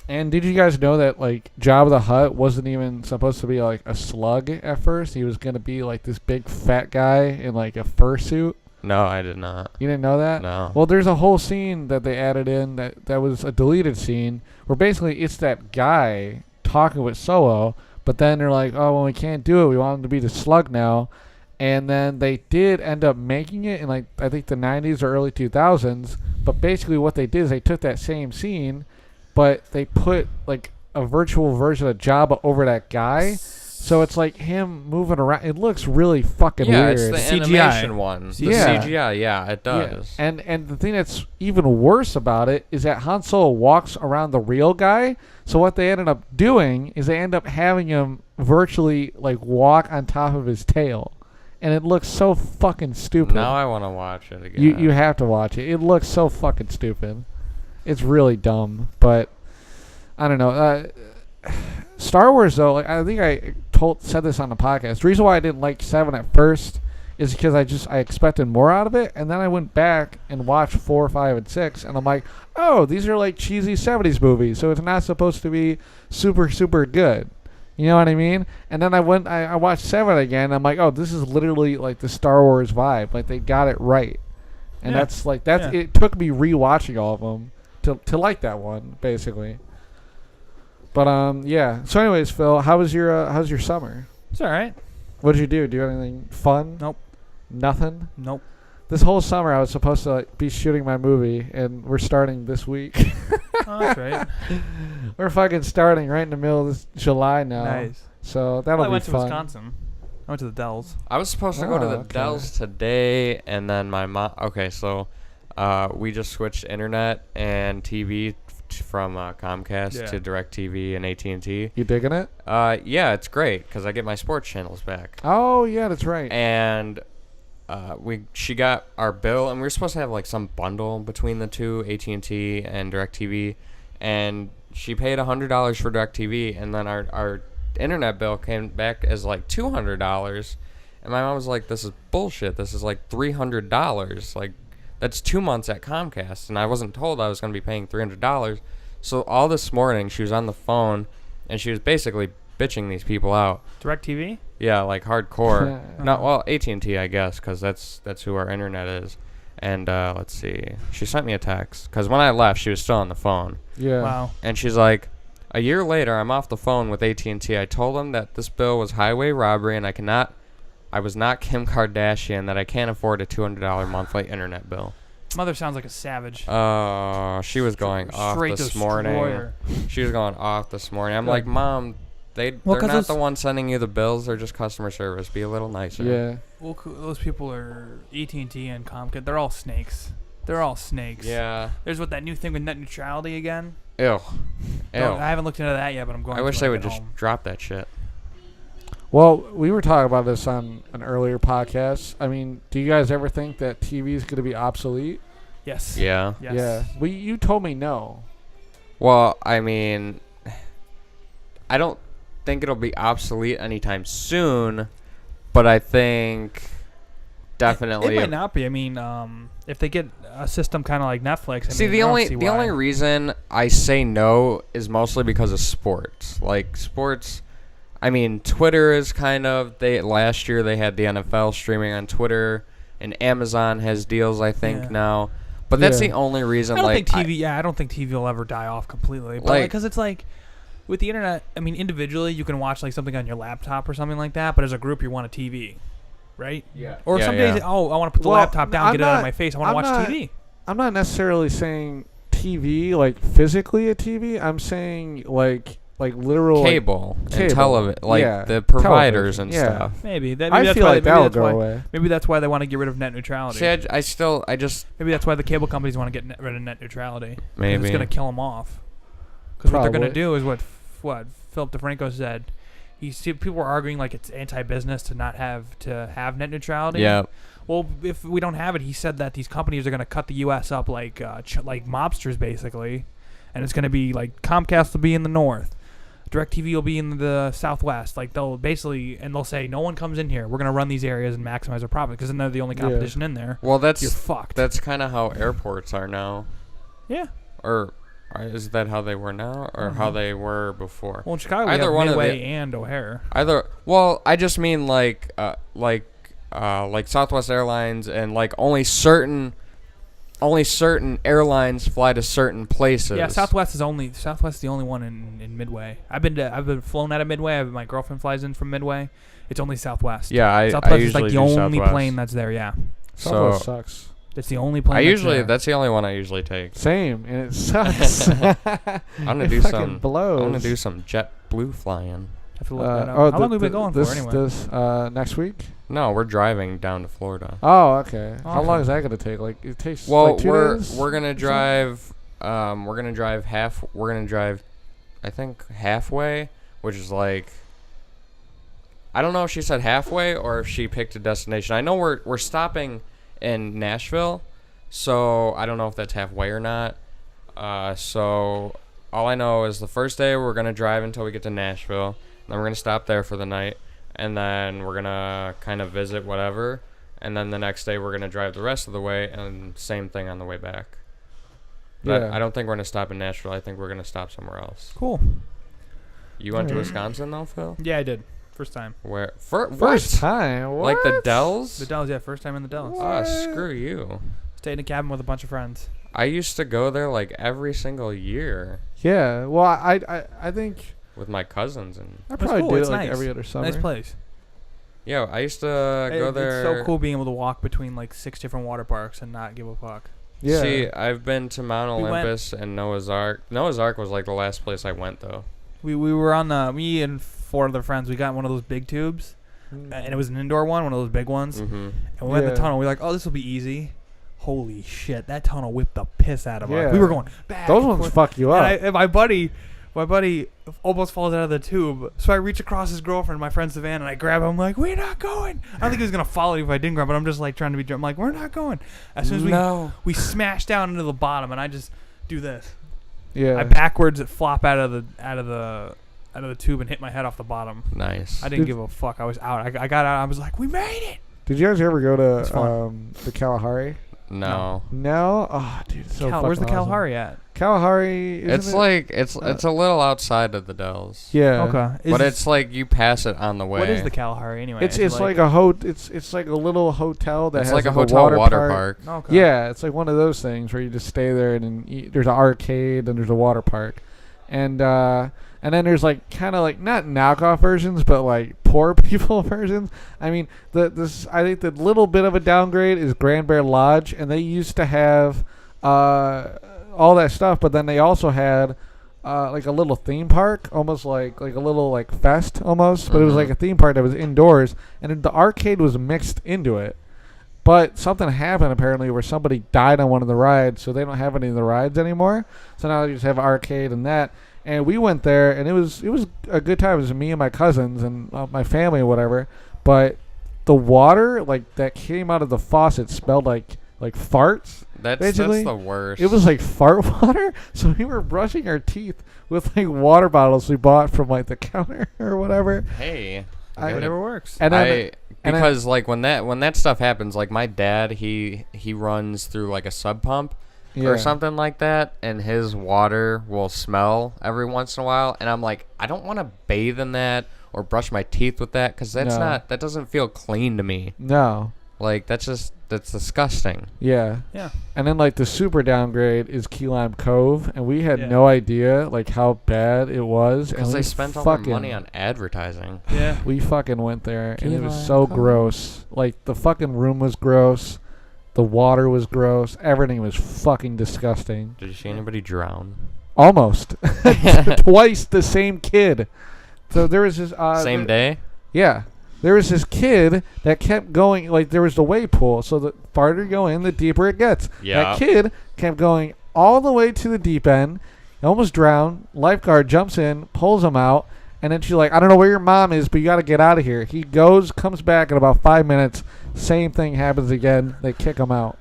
Speaker 4: And did you guys know that like Jabba the Hutt wasn't even supposed to be like a slug at first? He was gonna be like this big fat guy in like a fursuit.
Speaker 3: No, I did not.
Speaker 4: You didn't know that?
Speaker 3: No.
Speaker 4: Well, there's a whole scene that they added in that was a deleted scene where basically it's that guy talking with Solo, but then they're like, oh, well, we can't do it. We want him to be the slug now. And then they did end up making it in like I think the 90s or early 2000s. But basically what they did is they took that same scene, but they put like a virtual version of Jabba over that guy. So it's like him moving around. It looks really fucking weird.
Speaker 3: Yeah, it's the
Speaker 2: CGI.
Speaker 3: animation one. The
Speaker 4: Yeah.
Speaker 3: CGI, yeah, it does.
Speaker 4: Yeah. And the thing that's even worse about it is that Han Solo walks around the real guy. So what they ended up doing is they end up having him virtually like walk on top of his tail. And it looks so fucking stupid.
Speaker 3: Now I want to watch it again.
Speaker 4: You have to watch it. It looks so fucking stupid. It's really dumb, but I don't know. Star Wars though, like I think I said this on the podcast. The reason why I didn't like 7 at first is because I expected more out of it, and then I went back and watched 4, 5, and 6, and I'm like, oh, these are like cheesy 70s movies, so it's not supposed to be super super good. You know what I mean? And then I watched 7 again. And I'm like, oh, this is literally like the Star Wars vibe. Like they got it right, and
Speaker 2: Yeah.
Speaker 4: that's
Speaker 2: Yeah.
Speaker 4: it. Took me rewatching all of them to like that one basically. But yeah. So anyways, Phil, how's your summer?
Speaker 2: It's all right.
Speaker 4: What did you do? Do anything fun?
Speaker 2: Nope.
Speaker 4: Nothing.
Speaker 2: Nope.
Speaker 4: This whole summer I was supposed to like, be shooting my movie, and we're starting this week.
Speaker 2: Oh, that's right.
Speaker 4: We're fucking starting right in the middle of this July now.
Speaker 2: Nice.
Speaker 4: So that'll
Speaker 2: I
Speaker 4: be
Speaker 2: went to
Speaker 4: fun.
Speaker 2: Wisconsin. I went to the Dells.
Speaker 3: I was supposed to go to the
Speaker 4: okay.
Speaker 3: Dells today, and then my mom. Okay, so we just switched internet and TV from Comcast
Speaker 2: Yeah.
Speaker 3: to DirecTV and AT&T.
Speaker 4: You digging it?
Speaker 3: Yeah, it's great because I get my sports channels back.
Speaker 4: Oh yeah, that's right.
Speaker 3: And she got our bill, and we were supposed to have like some bundle between the two, AT&T and DirecTV, and she paid $100 for DirecTV, and then our internet bill came back as like $200, and my mom was like, "This is bullshit. This is like $300. Like that's 2 months at Comcast," and I wasn't told I was going to be paying $300. So all this morning she was on the phone, and she was basically bitching these people out.
Speaker 2: DirecTV?
Speaker 3: Yeah, like hardcore.
Speaker 4: Yeah.
Speaker 3: Not well, AT&T, I guess, because that's who our internet is. And let's see, she sent me a text because when I left, she was still on the phone,
Speaker 4: Yeah.
Speaker 2: Wow.
Speaker 3: and she's like, "A year later, I'm off the phone with AT&T. I told them that this bill was highway robbery, and I was not Kim Kardashian, that I can't afford a $200 monthly internet bill."
Speaker 2: Mother sounds like a savage.
Speaker 3: She was going off
Speaker 2: Straight
Speaker 3: this morning.
Speaker 2: destroyer.
Speaker 3: She was going off this morning. I'm
Speaker 4: Good.
Speaker 3: like, "Mom, they're
Speaker 2: 'cause
Speaker 3: not
Speaker 2: those-
Speaker 3: the ones sending you the bills. They're just customer service. Be a little nicer."
Speaker 4: Yeah.
Speaker 2: Well, those people are AT&T and Comcast. They're all snakes. They're all snakes.
Speaker 3: Yeah.
Speaker 2: There's that new thing with net neutrality again.
Speaker 3: Ew.
Speaker 2: I haven't looked into that yet, but I'm going
Speaker 3: I
Speaker 2: to
Speaker 3: wish
Speaker 2: when
Speaker 3: they
Speaker 2: I
Speaker 3: would
Speaker 2: get
Speaker 3: just
Speaker 2: home.
Speaker 3: drop that shit.
Speaker 4: Well, we were talking about this on an earlier podcast. I mean, do you guys ever think that TV is going to be obsolete?
Speaker 2: Yes.
Speaker 3: Yeah.
Speaker 2: Yes.
Speaker 4: Yeah. Well, you told me no.
Speaker 3: Well, I mean, I don't think it'll be obsolete anytime soon, but I think definitely.
Speaker 2: It might not be. I mean, if they get a system kind of like Netflix.
Speaker 3: See, the only reason I say no is mostly because of sports. Like sports, I mean, Twitter is kind of last year they had the NFL streaming on Twitter, and Amazon has deals I think
Speaker 2: Yeah.
Speaker 3: now. But that's
Speaker 4: Yeah.
Speaker 3: the only reason.
Speaker 2: I don't
Speaker 3: like
Speaker 2: think TV. I don't think TV will ever die off completely. But
Speaker 3: Like-
Speaker 2: because it's like with the internet. I mean, individually you can watch like something on your laptop or something like that. But as a group, you want a TV. right?
Speaker 3: Yeah.
Speaker 2: Or
Speaker 3: Yeah,
Speaker 2: some days,
Speaker 3: yeah.
Speaker 2: I want to put the
Speaker 4: Well,
Speaker 2: laptop down,
Speaker 4: I'm
Speaker 2: get it out of
Speaker 4: not-
Speaker 2: my face. I want to
Speaker 4: I'm
Speaker 2: watch
Speaker 4: not-
Speaker 2: TV.
Speaker 4: I'm not necessarily saying TV, like physically a TV. I'm saying like literal
Speaker 3: Cable and
Speaker 4: cable,
Speaker 3: television, like
Speaker 4: yeah,
Speaker 3: the providers
Speaker 4: television,
Speaker 3: and
Speaker 4: yeah.
Speaker 3: stuff.
Speaker 2: Maybe
Speaker 4: I
Speaker 2: that's
Speaker 4: feel
Speaker 2: why,
Speaker 4: like
Speaker 2: maybe
Speaker 4: that'll
Speaker 2: that's
Speaker 4: go
Speaker 2: why,
Speaker 4: away.
Speaker 2: Maybe that's why they want to get rid of net neutrality.
Speaker 3: See, I just
Speaker 2: Maybe that's why the cable companies want to get rid of net neutrality. 'Cause
Speaker 3: maybe
Speaker 2: it's going to kill them off. Because what they're going to
Speaker 4: Probably.
Speaker 2: do is what Philip DeFranco said. People were arguing like it's anti-business to not have net neutrality.
Speaker 3: yeah.
Speaker 2: Well, if we don't have it, he said that these companies are going to cut the U.S. up like mobsters, basically. And it's going to be like Comcast will be in the north. DirecTV will be in the southwest. Like they'll say no one comes in here. We're going to run these areas and maximize our profit because then they're the only competition in there.
Speaker 3: Well,
Speaker 2: You're
Speaker 3: that's
Speaker 2: fucked.
Speaker 3: that's kind of how airports are now.
Speaker 2: Yeah.
Speaker 3: Or is that how they were now, or how they were before?
Speaker 2: Well, in Chicago, we
Speaker 3: Either
Speaker 2: have
Speaker 3: one of
Speaker 2: Midway
Speaker 3: the-
Speaker 2: and O'Hare.
Speaker 3: Well, I just mean like Southwest Airlines and like only certain airlines fly to certain places.
Speaker 2: Yeah, Southwest is the only one in Midway. I've been flown out of Midway. My girlfriend flies in from Midway. It's only Southwest.
Speaker 3: Yeah, I
Speaker 2: Southwest is
Speaker 3: usually
Speaker 2: like
Speaker 3: do
Speaker 2: the only
Speaker 3: Southwest.
Speaker 2: plane that's there. Yeah,
Speaker 4: Southwest
Speaker 3: So
Speaker 4: sucks.
Speaker 2: it's the only plane.
Speaker 3: that's the only one I usually take.
Speaker 4: Same, and it sucks.
Speaker 3: I'm gonna
Speaker 4: It
Speaker 3: do
Speaker 4: fucking
Speaker 3: some.
Speaker 4: blows.
Speaker 3: I'm gonna do some JetBlue flying.
Speaker 2: Have to look that up. How long have we been going for anyway?
Speaker 4: This next week?
Speaker 3: No, we're driving down to Florida.
Speaker 4: Oh, okay. How
Speaker 2: Okay.
Speaker 4: long is that gonna take? Like it takes
Speaker 3: Well,
Speaker 4: like 2 days?
Speaker 3: we're gonna drive. We're gonna drive half. We're gonna drive, I think halfway, which is like. I don't know if she said halfway or if she picked a destination. I know we're stopping in Nashville, so I don't know if that's halfway or not. So all I know is the first day we're gonna drive until we get to Nashville. Then we're gonna stop there for the night, and then we're gonna kind of visit whatever. And then the next day we're gonna drive the rest of the way, and same thing on the way back. But
Speaker 4: Yeah.
Speaker 3: I don't think we're gonna stop in Nashville. I think we're gonna stop somewhere else.
Speaker 2: Cool.
Speaker 3: You went to
Speaker 4: Alright.
Speaker 3: Wisconsin though, Phil?
Speaker 2: Yeah, I did. First time.
Speaker 3: Where
Speaker 4: First
Speaker 3: what?
Speaker 4: time. What?
Speaker 3: Like the Dells?
Speaker 2: The Dells, yeah, first time in the Dells.
Speaker 3: Ah, screw you.
Speaker 2: Stayed in a cabin with a bunch of friends.
Speaker 3: I used to go there like every single year
Speaker 4: Yeah. Well, I think
Speaker 3: with my cousins and
Speaker 4: I
Speaker 2: It's
Speaker 4: probably
Speaker 2: cool,
Speaker 4: did
Speaker 2: it's
Speaker 4: it like
Speaker 2: nice.
Speaker 4: every other summer.
Speaker 2: Nice place.
Speaker 3: yeah, I used to go there.
Speaker 2: It's so cool being able to walk between like 6 different water parks and not give a fuck.
Speaker 4: Yeah.
Speaker 3: See, I've been to Mount
Speaker 2: We went-
Speaker 3: Olympus and Noah's Ark. Noah's Ark was like the last place I went though.
Speaker 2: We were on me and 4 other friends. We got one of those big tubes, and it was an indoor one of those big ones.
Speaker 3: Mm-hmm.
Speaker 2: And we went in the
Speaker 4: Yeah.
Speaker 2: tunnel. We were like, oh, this will be easy. Holy shit, that tunnel whipped the piss out of
Speaker 4: Yeah.
Speaker 2: us. We were going back.
Speaker 4: Those
Speaker 2: and
Speaker 4: ones
Speaker 2: forth.
Speaker 4: fuck you up.
Speaker 2: And my buddy almost falls out of the tube. So I reach across his girlfriend, my friend Savannah, and I grab him. I'm like, we're not going. I don't think he was going to follow me if I didn't grab him, but I'm just like trying to be. I'm like, we're not going. As soon as we smash down into the bottom, and I just do this.
Speaker 4: yeah.
Speaker 2: I backwards flop out of the tube and hit my head off the bottom.
Speaker 3: Nice.
Speaker 2: I didn't
Speaker 4: Did-
Speaker 2: give a fuck. I was out. I got out. I was like, we made it.
Speaker 4: Did you guys ever go
Speaker 2: It's
Speaker 4: to
Speaker 2: fun.
Speaker 4: the Kalahari?
Speaker 3: No.
Speaker 4: No. Oh, dude, it's so
Speaker 2: Where's the
Speaker 4: fucking awesome.
Speaker 2: Kalahari at?
Speaker 4: Kalahari. Isn't
Speaker 3: It's
Speaker 4: it?
Speaker 3: like it's a little outside of the Dells.
Speaker 4: Yeah.
Speaker 2: Okay.
Speaker 3: But it's like you pass it on the way.
Speaker 2: What is the Kalahari anyway?
Speaker 4: It's like a it's like a little hotel that
Speaker 3: It's
Speaker 4: has
Speaker 3: like a
Speaker 4: a
Speaker 3: hotel water
Speaker 4: park.
Speaker 3: park.
Speaker 2: Okay.
Speaker 4: Yeah, it's like one of those things where you just stay there and then there's an arcade and there's a water park, and then there's like kind of like not knockoff versions but like poor people versions. I mean I think the little bit of a downgrade is Grand Bear Lodge, and they used to have all that stuff, but then they also had like a little theme park, almost like a little like fest almost, but it was like a theme park that was indoors, and then the arcade was mixed into it. But something happened apparently where somebody died on one of the rides, so they don't have any of the rides anymore. So now they just have arcade and that. And we went there, and it was a good time. It was me and my cousins and my family or whatever. But the water like that came out of the faucet smelled like farts.
Speaker 3: That's
Speaker 4: basically,
Speaker 3: the worst.
Speaker 4: It was like fart water. So we were brushing our teeth with like water bottles we bought from like the counter or whatever.
Speaker 3: Hey.
Speaker 2: Whatever works.
Speaker 4: And then
Speaker 3: Because like when that stuff happens, like my dad he runs through like a sub pump or something like that, and his water will smell every once in a while, and I'm like, I don't want to bathe in that or brush my teeth with that because that doesn't feel clean to me.
Speaker 4: No.
Speaker 3: Like that's just That's disgusting.
Speaker 4: Yeah.
Speaker 2: Yeah.
Speaker 4: And then like the super downgrade is Key Lime Cove, and we had
Speaker 2: Yeah.
Speaker 4: no idea like how bad it was.
Speaker 3: Because
Speaker 4: and
Speaker 3: they
Speaker 4: we
Speaker 3: spent all their
Speaker 4: fucking-
Speaker 3: money on advertising.
Speaker 2: Yeah.
Speaker 4: We fucking went there, and
Speaker 3: Key
Speaker 4: it was
Speaker 3: Lime
Speaker 4: so
Speaker 3: Cove.
Speaker 4: gross. Like the fucking room was gross, the water was gross, everything was fucking disgusting.
Speaker 3: Did you see anybody drown?
Speaker 4: Almost twice the same kid. So there was this
Speaker 3: Same day?
Speaker 4: Yeah. There was this kid that kept going, like, there was the wave pool, so the farther you go in, the deeper it gets.
Speaker 3: Yeah.
Speaker 4: That kid kept going all the way to the deep end, almost drowned. Lifeguard jumps in, pulls him out, and then she's like, I don't know where your mom is, but you got to get out of here. He goes, comes back in about 5 minutes, same thing happens again. They kick him out.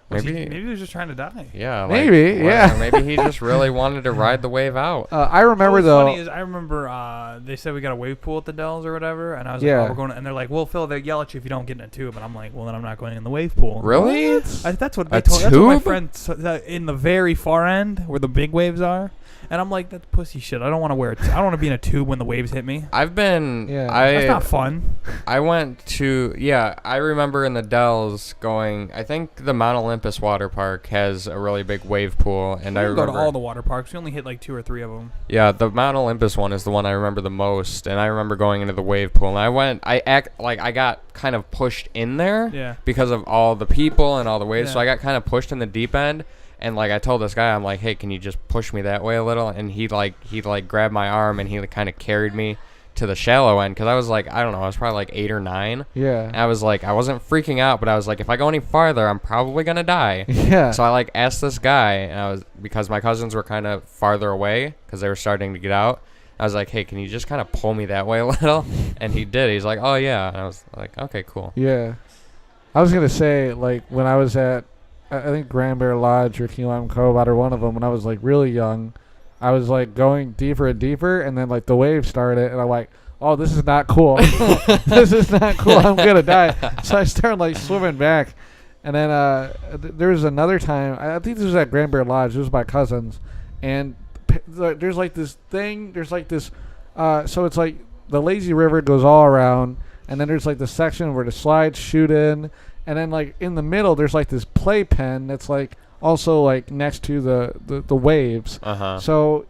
Speaker 3: Maybe.
Speaker 2: Maybe he was just trying to die.
Speaker 3: Yeah. Like,
Speaker 4: Maybe, yeah.
Speaker 3: or maybe he just really wanted to ride the wave out.
Speaker 4: I remember,
Speaker 2: What's
Speaker 4: though.
Speaker 2: funny is I remember they said we got a wave pool at the Dells or whatever, and I was
Speaker 4: Yeah.
Speaker 2: like, oh, we're going, and they're like, well, Phil, they yell at you if you don't get in a tube, and I'm like, well, then I'm not going in the wave pool.
Speaker 3: Really?
Speaker 2: That's what they
Speaker 3: A
Speaker 2: told. That's what my
Speaker 3: tube?
Speaker 2: friend in the very far end where the big waves are, and I'm like, that's pussy shit. I don't want to wear it. I don't want to be in a tube when the waves hit me.
Speaker 3: I've been.
Speaker 4: Yeah.
Speaker 2: That's not fun.
Speaker 3: I went to. Yeah, I remember in the Dells going. I think the Mount Olympus water park has a really big wave pool, and
Speaker 2: We
Speaker 3: I
Speaker 2: didn't go
Speaker 3: remember.
Speaker 2: to all the water parks. We only hit like 2 or 3 of them.
Speaker 3: Yeah, the Mount Olympus one is the one I remember the most, and I remember going into the wave pool, and I got kind of pushed in there
Speaker 2: Yeah.
Speaker 3: because of all the people and all the waves, so
Speaker 2: Yeah.
Speaker 3: I got kind of pushed in the deep end, and like I told this guy, I'm like, hey, can you just push me that way a little? And he grabbed my arm and he kind of carried me to the shallow end, because I was like, I don't know, I was probably like 8 or 9.
Speaker 4: Yeah.
Speaker 3: And I was like, I wasn't freaking out, but I was like, if I go any farther, I'm probably gonna die.
Speaker 4: Yeah.
Speaker 3: So I like asked this guy, and because my cousins were kind of farther away because they were starting to get out. I was like, hey, can you just kind of pull me that way a little? And he did. He's like, oh yeah. And I was like, okay, cool.
Speaker 4: Yeah. I was going to say, like, when I was at, I think Grand Bear Lodge or Key Lime Cove, either one of them, when I was, like, really young, I was, like, going deeper and deeper, and then, like, the wave started, and I'm like, oh, this is not cool. This is not cool. I'm going to die. So I started, like, swimming back. And then there was another time, I think this was at Grand Bear Lodge. It was my cousins. And there's, like, this thing. There's, like, this. So it's, like, the lazy river goes all around. And then there's, like, the section where the slides shoot in. And then, like, in the middle, there's, like, this playpen that's, like, also, like, next to the waves.
Speaker 3: Uh-huh.
Speaker 4: So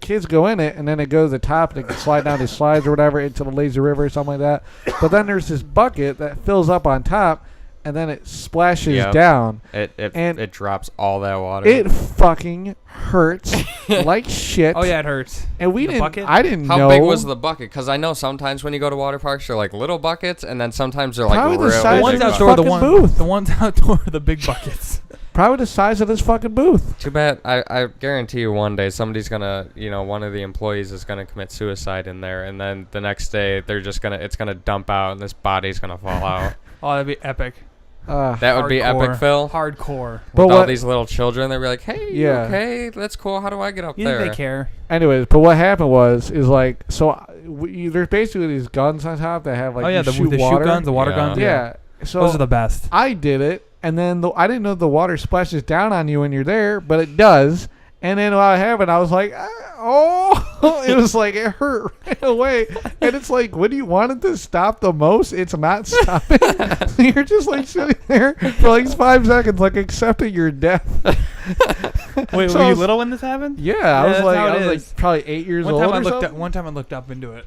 Speaker 4: kids go in it, and then they go to the top, and they can slide down these slides or whatever into the lazy river or something like that. But then there's this bucket that fills up on top, and then it splashes
Speaker 3: Yep.
Speaker 4: down.
Speaker 3: It drops all that water.
Speaker 4: It fucking hurts like shit.
Speaker 2: Oh yeah, it hurts.
Speaker 4: And we
Speaker 2: The
Speaker 4: didn't.
Speaker 2: bucket?
Speaker 4: I didn't
Speaker 3: How
Speaker 4: know.
Speaker 3: big was the bucket? Because I know sometimes when you go to water parks, they're like little buckets, and then sometimes they're like
Speaker 4: Probably the
Speaker 3: really
Speaker 4: size
Speaker 2: The
Speaker 4: of
Speaker 2: ones
Speaker 3: big
Speaker 4: your
Speaker 2: outdoor,
Speaker 3: buckets.
Speaker 2: the
Speaker 4: fucking booth.
Speaker 2: the ones outdoor, are the big buckets.
Speaker 4: Probably the size of this fucking booth.
Speaker 3: Too bad. I guarantee you one day somebody's gonna, one of the employees is gonna commit suicide in there, and then the next day it's gonna dump out, and this body's gonna fall out.
Speaker 2: Oh, that'd be epic.
Speaker 3: That would be
Speaker 2: Hardcore.
Speaker 3: epic, Phil.
Speaker 2: Hardcore.
Speaker 4: But
Speaker 3: With all
Speaker 4: what-
Speaker 3: these little children, they'd be like, "Hey, you
Speaker 4: Yeah.
Speaker 3: okay, that's cool. How do I get up
Speaker 2: You
Speaker 3: there?"
Speaker 2: think they care?
Speaker 4: Anyways, but what happened is like, so there's basically these guns on top that have like,
Speaker 2: Oh yeah,
Speaker 4: you
Speaker 2: the
Speaker 4: shoot
Speaker 2: shoot
Speaker 4: water.
Speaker 2: guns, the water
Speaker 3: Yeah.
Speaker 2: guns.
Speaker 4: Yeah. So
Speaker 2: Those are the best.
Speaker 4: I did it, and then I didn't know the water splashes down on you when you're there, but it does. And then while it happened, I was like, oh, it was like, it hurt right away. And it's like, when you want it to stop the most, it's not stopping. You're just like sitting there for like 5 seconds, like accepting your death.
Speaker 2: Wait,
Speaker 4: So
Speaker 2: were
Speaker 4: I
Speaker 2: you
Speaker 4: was-
Speaker 2: little when this happened?
Speaker 4: Yeah,
Speaker 2: Yeah,
Speaker 4: I was
Speaker 2: that's
Speaker 4: like,
Speaker 2: how it
Speaker 4: I was
Speaker 2: is.
Speaker 4: like probably 8 years
Speaker 2: One
Speaker 4: old
Speaker 2: time I
Speaker 4: or
Speaker 2: looked
Speaker 4: something.
Speaker 2: up. One time I looked up into it.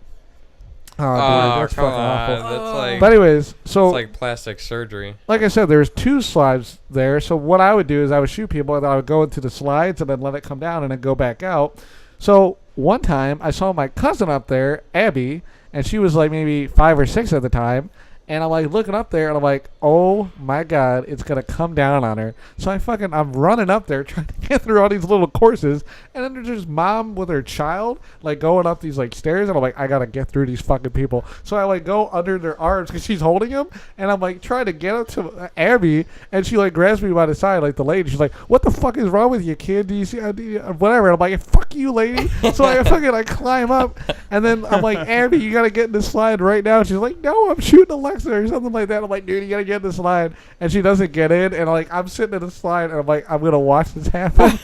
Speaker 4: Oh,
Speaker 3: Oh,
Speaker 4: dude, that's
Speaker 3: come
Speaker 4: fucking awful.
Speaker 3: on. That's like,
Speaker 4: But anyways, so
Speaker 3: it's like plastic surgery.
Speaker 4: like I said, there's 2 slides there. So what I would do is I would shoot people, and then I would go into the slides and then let it come down and then go back out. So one time I saw my cousin up there, Abby, and she was like maybe 5 or 6 at the time. And I'm like looking up there, and I'm like, oh my God, it's gonna come down on her. So I'm running up there trying to get through all these little courses, and then there's just mom with her child like going up these like stairs, and I'm like, I gotta get through these fucking people. So I like go under their arms because she's holding them, and I'm like trying to get up to Abby, and she like grabs me by the side, like the lady. She's like, what the fuck is wrong with you, kid? Do you see whatever? And I'm like, fuck you, lady. So I climb up, and then I'm like, Abby, you gotta get in the slide right now. She's like, no, I'm shooting Alexa or something like that. I'm like, dude, you gotta get in the slide, and she doesn't get in, and like I'm sitting in the slide, and I'm like, I'm gonna watch this happen.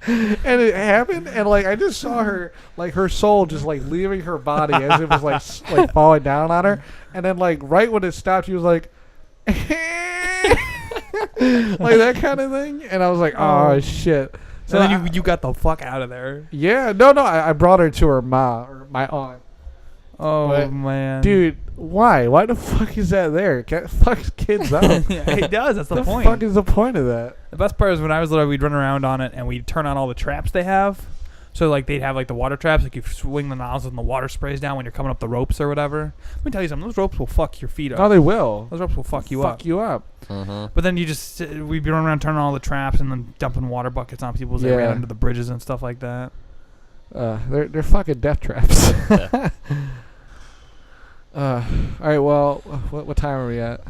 Speaker 4: And it happened, and like I just saw her, like her soul just like leaving her body as it was like falling down on her, and then like right when it stopped, she was like, like that kind of thing. And I was like, oh shit.
Speaker 2: So then you got the fuck out of there.
Speaker 4: Yeah, no, I brought her to her ma or my aunt.
Speaker 2: Oh
Speaker 4: But,
Speaker 2: man,
Speaker 4: dude, why? Why the fuck is that there? Fucks kids up.
Speaker 2: Yeah, it does. That's the point.
Speaker 4: The fuck is the point of that?
Speaker 2: The best part is when I was little, we'd run around on it and we'd turn on all the traps they have. So like they'd have like the water traps, like you swing the nozzle and the water sprays down when you're coming up the ropes or whatever. Let me tell you something. Those ropes will fuck your feet up.
Speaker 4: Oh, they will.
Speaker 2: Those ropes will fuck you up.
Speaker 4: Fuck you up.
Speaker 2: But then you just we'd be running around turning on all the traps and then dumping water buckets on people as they ran under the bridges and stuff like that.
Speaker 4: They're fucking death traps. All right. Well, what time are we at?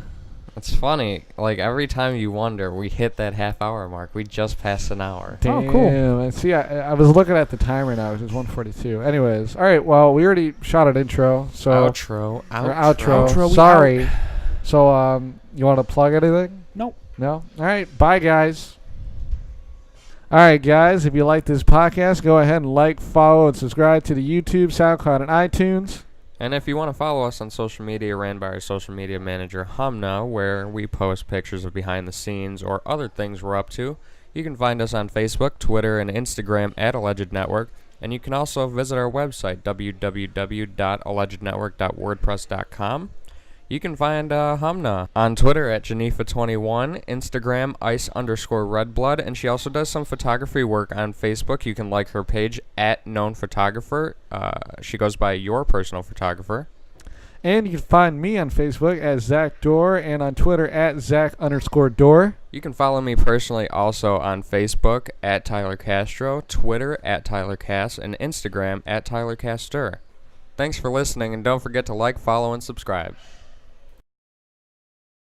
Speaker 3: It's funny. Like every time you wonder, we hit that half-hour mark. We just passed an hour.
Speaker 4: Damn.
Speaker 2: Oh, cool.
Speaker 4: And see, I was looking at the timer now, which is 1:42. Anyways, all right. Well, we already shot an intro, so
Speaker 3: Outro.
Speaker 4: or outro.
Speaker 2: Outro, we
Speaker 4: Sorry.
Speaker 2: out.
Speaker 4: So, you want to plug anything?
Speaker 2: Nope.
Speaker 4: No. All right. Bye, guys. All right, guys. If you like this podcast, go ahead and like, follow, and subscribe to the YouTube, SoundCloud, and iTunes.
Speaker 3: And if you want to follow us on social media, ran by our social media manager, Humna, where we post pictures of behind the scenes or other things we're up to, you can find us on Facebook, Twitter, and Instagram at Alleged Network. And you can also visit our website, www.allegednetwork.wordpress.com. You can find Humna on Twitter at Janifa21, Instagram ice_redblood, and she also does some photography work on Facebook. You can like her page at known photographer. She goes by your personal photographer.
Speaker 4: And you can find me on Facebook at Zach Dorr and on Twitter at Zach_Dorr.
Speaker 3: You can follow me personally also on Facebook at Tyler Castro, Twitter at Tyler Cass, and Instagram at Tyler Castor. Thanks for listening, and don't forget to like, follow, and subscribe.